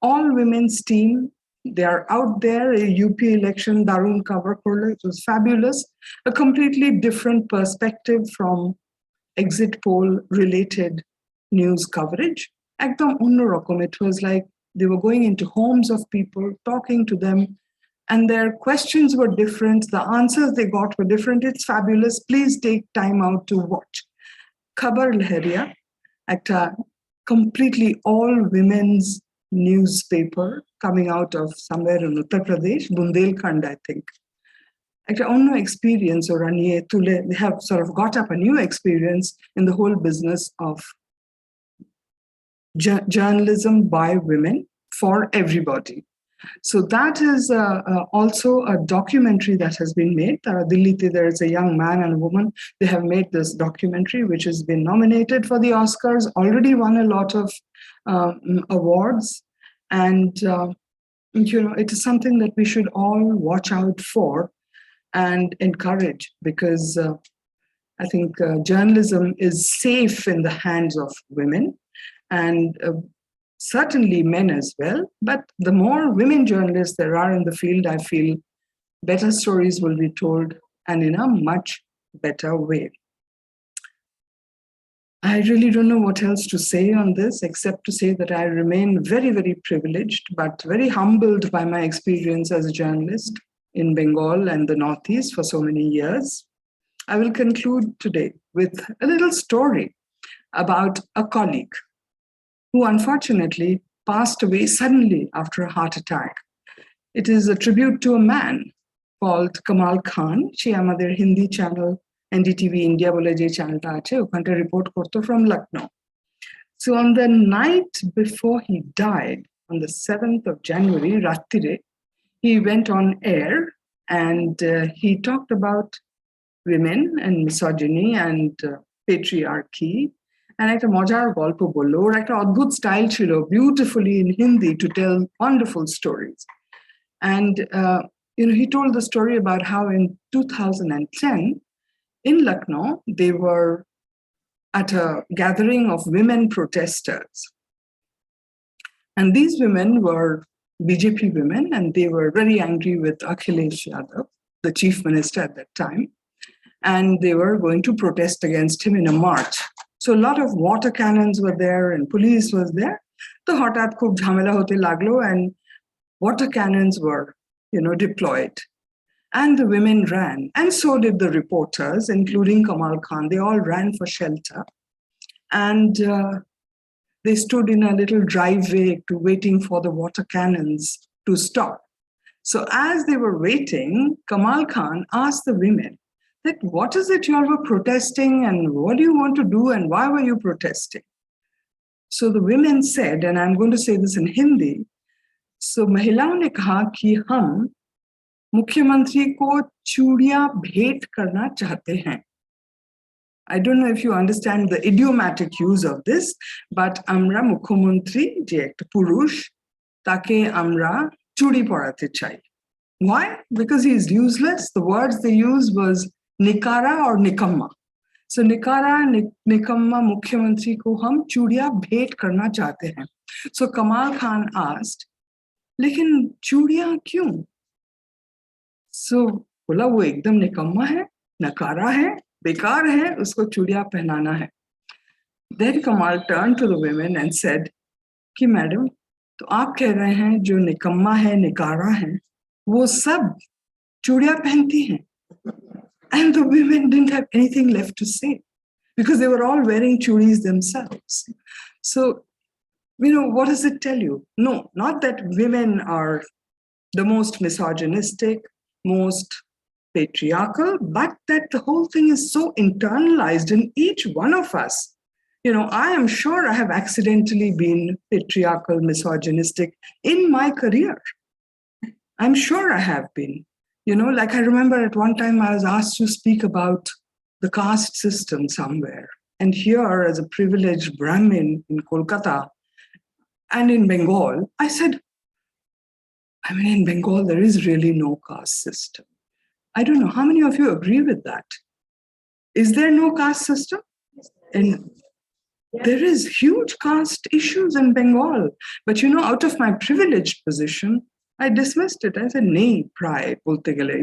All women's team, they are out there. A UP election, Darun cover korle. It was fabulous. A completely different perspective from exit poll related news coverage. Ekdom onno rokom. It was like they were going into homes of people, talking to them, and their questions were different. The answers they got were different. It's fabulous. Please take time out to watch. Khabar Lahariya, ekta completely all women's newspaper coming out of somewhere in Uttar Pradesh, Bundelkhand, I think. একটা অন্য experience ওরা নিয়ে তুলে, they have sort of got up a new experience in the whole business of journalism by women for everybody. So that is also a documentary that has been made. Delhi, there is a young man and a woman. They have made this documentary, which has been nominated for the Oscars, already won a lot of awards. And, it is something that we should all watch out for and encourage, because I think journalism is safe in the hands of women and certainly men as well. But the more women journalists there are in the field, I feel better stories will be told and in a much better way. I really don't know what else to say on this, except to say that I remain very, very privileged, but very humbled by my experience as a journalist in Bengal and the Northeast for so many years. I will conclude today with a little story about a colleague who unfortunately passed away suddenly after a heart attack. It is a tribute to a man called Kamal Khan. She amader Hindi channel NDTV India bole je channelta ache okhante report korto from Lucknow. So on the night before he died, on the 7th of January, Rattire, he went on air and he talked about women and misogyny and patriarchy. And একটা মজার গল্প বললো, ওর একটা অদ্ভুত style ছিল, beautifully in Hindi to tell wonderful stories. And he told the story about how in 2010, in Lucknow, they were at a gathering of women protesters. And these women were BJP women, and they were very angry with Akhilesh Yadav, the chief minister at that time. And they were going to protest against him in a march. So a lot of water cannons were there and police was there. So hotat khub jhamela hote laglo and water cannons were, deployed. And the women ran, and so did the reporters, including Kamal Khan. They all ran for shelter. And they stood in a little driveway waiting for the water cannons to stop. So as they were waiting, Kamal Khan asked the women, that what is it you all were protesting and what do you want to do and why were you protesting? So the women said, and I'm going to say this in Hindi, so महिलाओं ने कहा कि हम मुख्यमंत्री को चूड़ियां भेंट करना चाहते हैं. I don't know if you understand the idiomatic use of this, but আমরা মুখ্যমন্ত্রী যে একটা পুরুষ তাকে আমরা চুড়ি পরাতে চাই. Why? Because he is useless. The words they used was nikara or nikamma. So nikara, nikamma mukhyamantri ko hum chudiya bhet karna chahte hain. So Kamal Khan asked, lekin chudiya kyun? So bola wo ekdam nikamma hai, nakara hai, bekar hai, usko chudiya pehnana hai. Then Kamal turned to the women and said, ki madam, to aap keh rahe hain jo nikamma hai, nikara hai, wo sab chudiya pehnti hain. And the women didn't have anything left to say because they were all wearing churis themselves. So, what does it tell you? No, not that women are the most misogynistic, most patriarchal, but that the whole thing is so internalized in each one of us. I am sure I have accidentally been patriarchal, misogynistic in my career. I'm sure I have been. Like I remember at one time I was asked to speak about the caste system somewhere. And here, as a privileged Brahmin in Kolkata and in Bengal, I said, in Bengal, there is really no caste system. I don't know, how many of you agree with that? Is there no caste system? And there is huge caste issues in Bengal. But out of my privileged position, I dismissed it. I said, nahi, pray, bolte gele,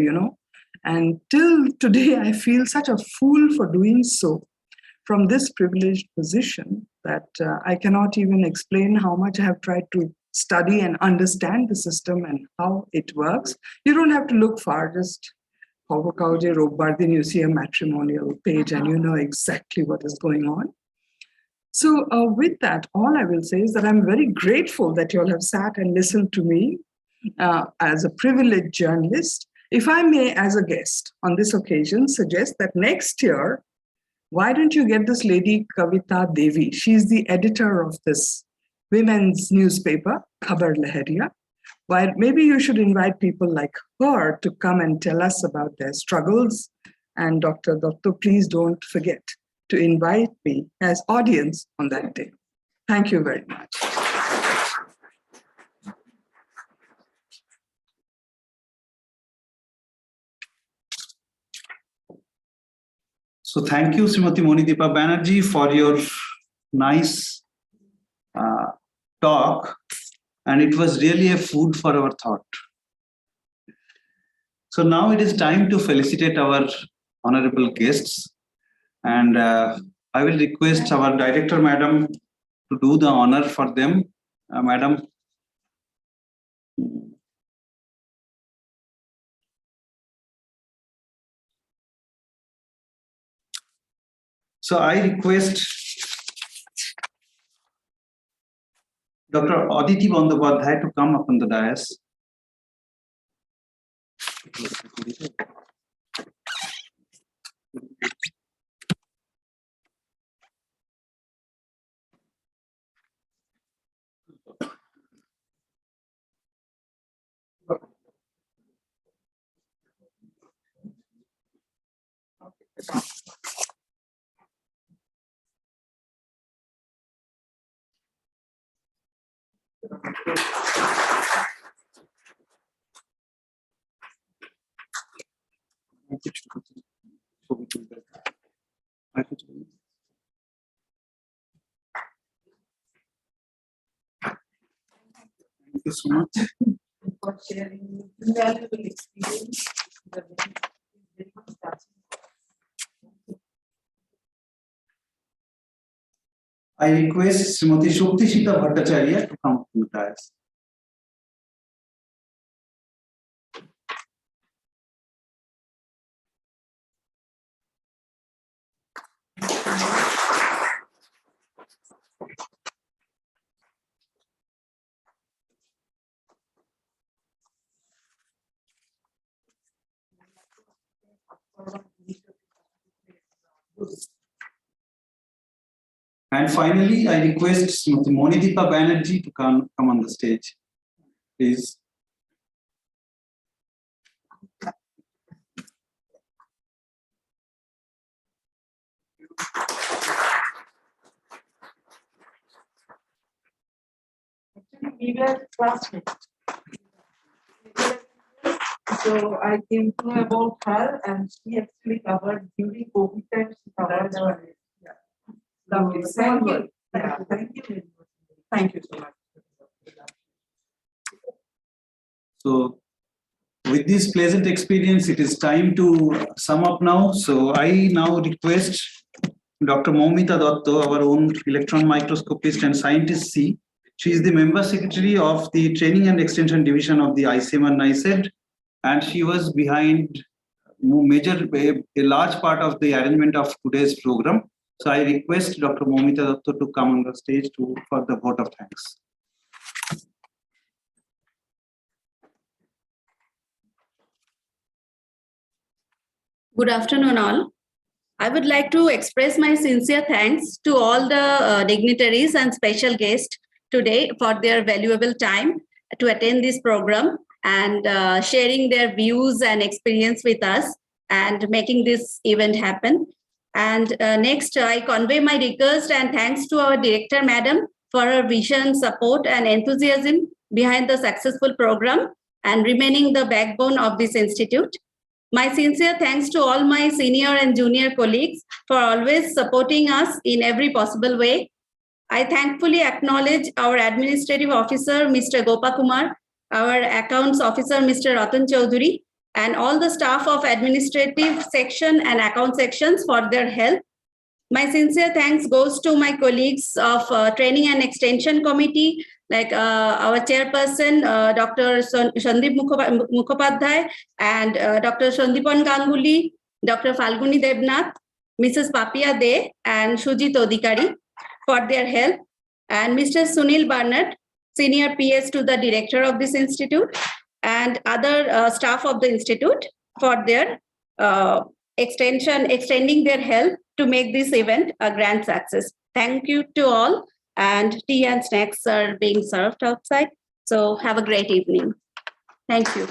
And till today, I feel such a fool for doing so from this privileged position that I cannot even explain how much I have tried to study and understand the system and how it works. You don't have to look far, just you see a matrimonial page and you know exactly what is going on. So with that, all I will say is that I'm very grateful that you all have sat and listened to me as a privileged journalist. If I may, as a guest on this occasion, suggest that next year, why don't you get this lady, Kavita Devi? She's the editor of this women's newspaper, Khabar Lahariya. Why maybe you should invite people like her to come and tell us about their struggles. And Dr. Dotto, please don't forget to invite me as audience on that day. Thank you very much. So thank you, Srimati Monideepa Banerjee, for your nice talk. And it was really a food for our thought. So now it is time to felicitate our honorable guests. And I will request our director, madam, to do the honor for them. Madam. So I request Dr. Aditi Bandyopadhyay to come up on the dais. Thank you so much. For sharing invaluable experience. I request Srimati Shuktishita Bhattacharya to come to the dais. And finally, I request Srimati Monideepa Banerjee to come on the stage, please. We were classmates. So I came to know about her, and she actually covered during COVID time. She covered our. Yeah. Lovely. Thank you. Yeah, thank you. Thank you so much. So with this pleasant experience, it is time to sum up now. So I now request Dr. Moumita Dotto, our own electron microscopist and scientist C. She is the member secretary of the Training and Extension Division of the Icmr-Niced, and she was behind a large part of the arrangement of today's program. So I request Dr. Moumita Dotto to come on the stage for the vote of thanks. Good afternoon, all. I would like to express my sincere thanks to all the dignitaries and special guests today for their valuable time to attend this program and sharing their views and experience with us and making this event happen. And next, I convey my request and thanks to our director, madam, for her vision, support, and enthusiasm behind the successful program and remaining the backbone of this institute. My sincere thanks to all my senior and junior colleagues for always supporting us in every possible way. I thankfully acknowledge our administrative officer, Mr. Gopakumar, our accounts officer, Mr. Ratan Chaudhary, and all the staff of administrative section and account sections for their help. My sincere thanks goes to my colleagues of Training and Extension Committee, like our chairperson, Dr. Sandip Mukhopadhyay, and Dr. Sandipan Ganguly, Dr. Falguni Debnath, Mrs. Papia De, and Shujit Odhikari for their help, and Mr. Sunil Barnett, Senior PS to the Director of this institute, and other staff of the institute for their extending their help to make this event a grand success. Thank you to all, and tea and snacks are being served outside. So have a great evening. Thank you.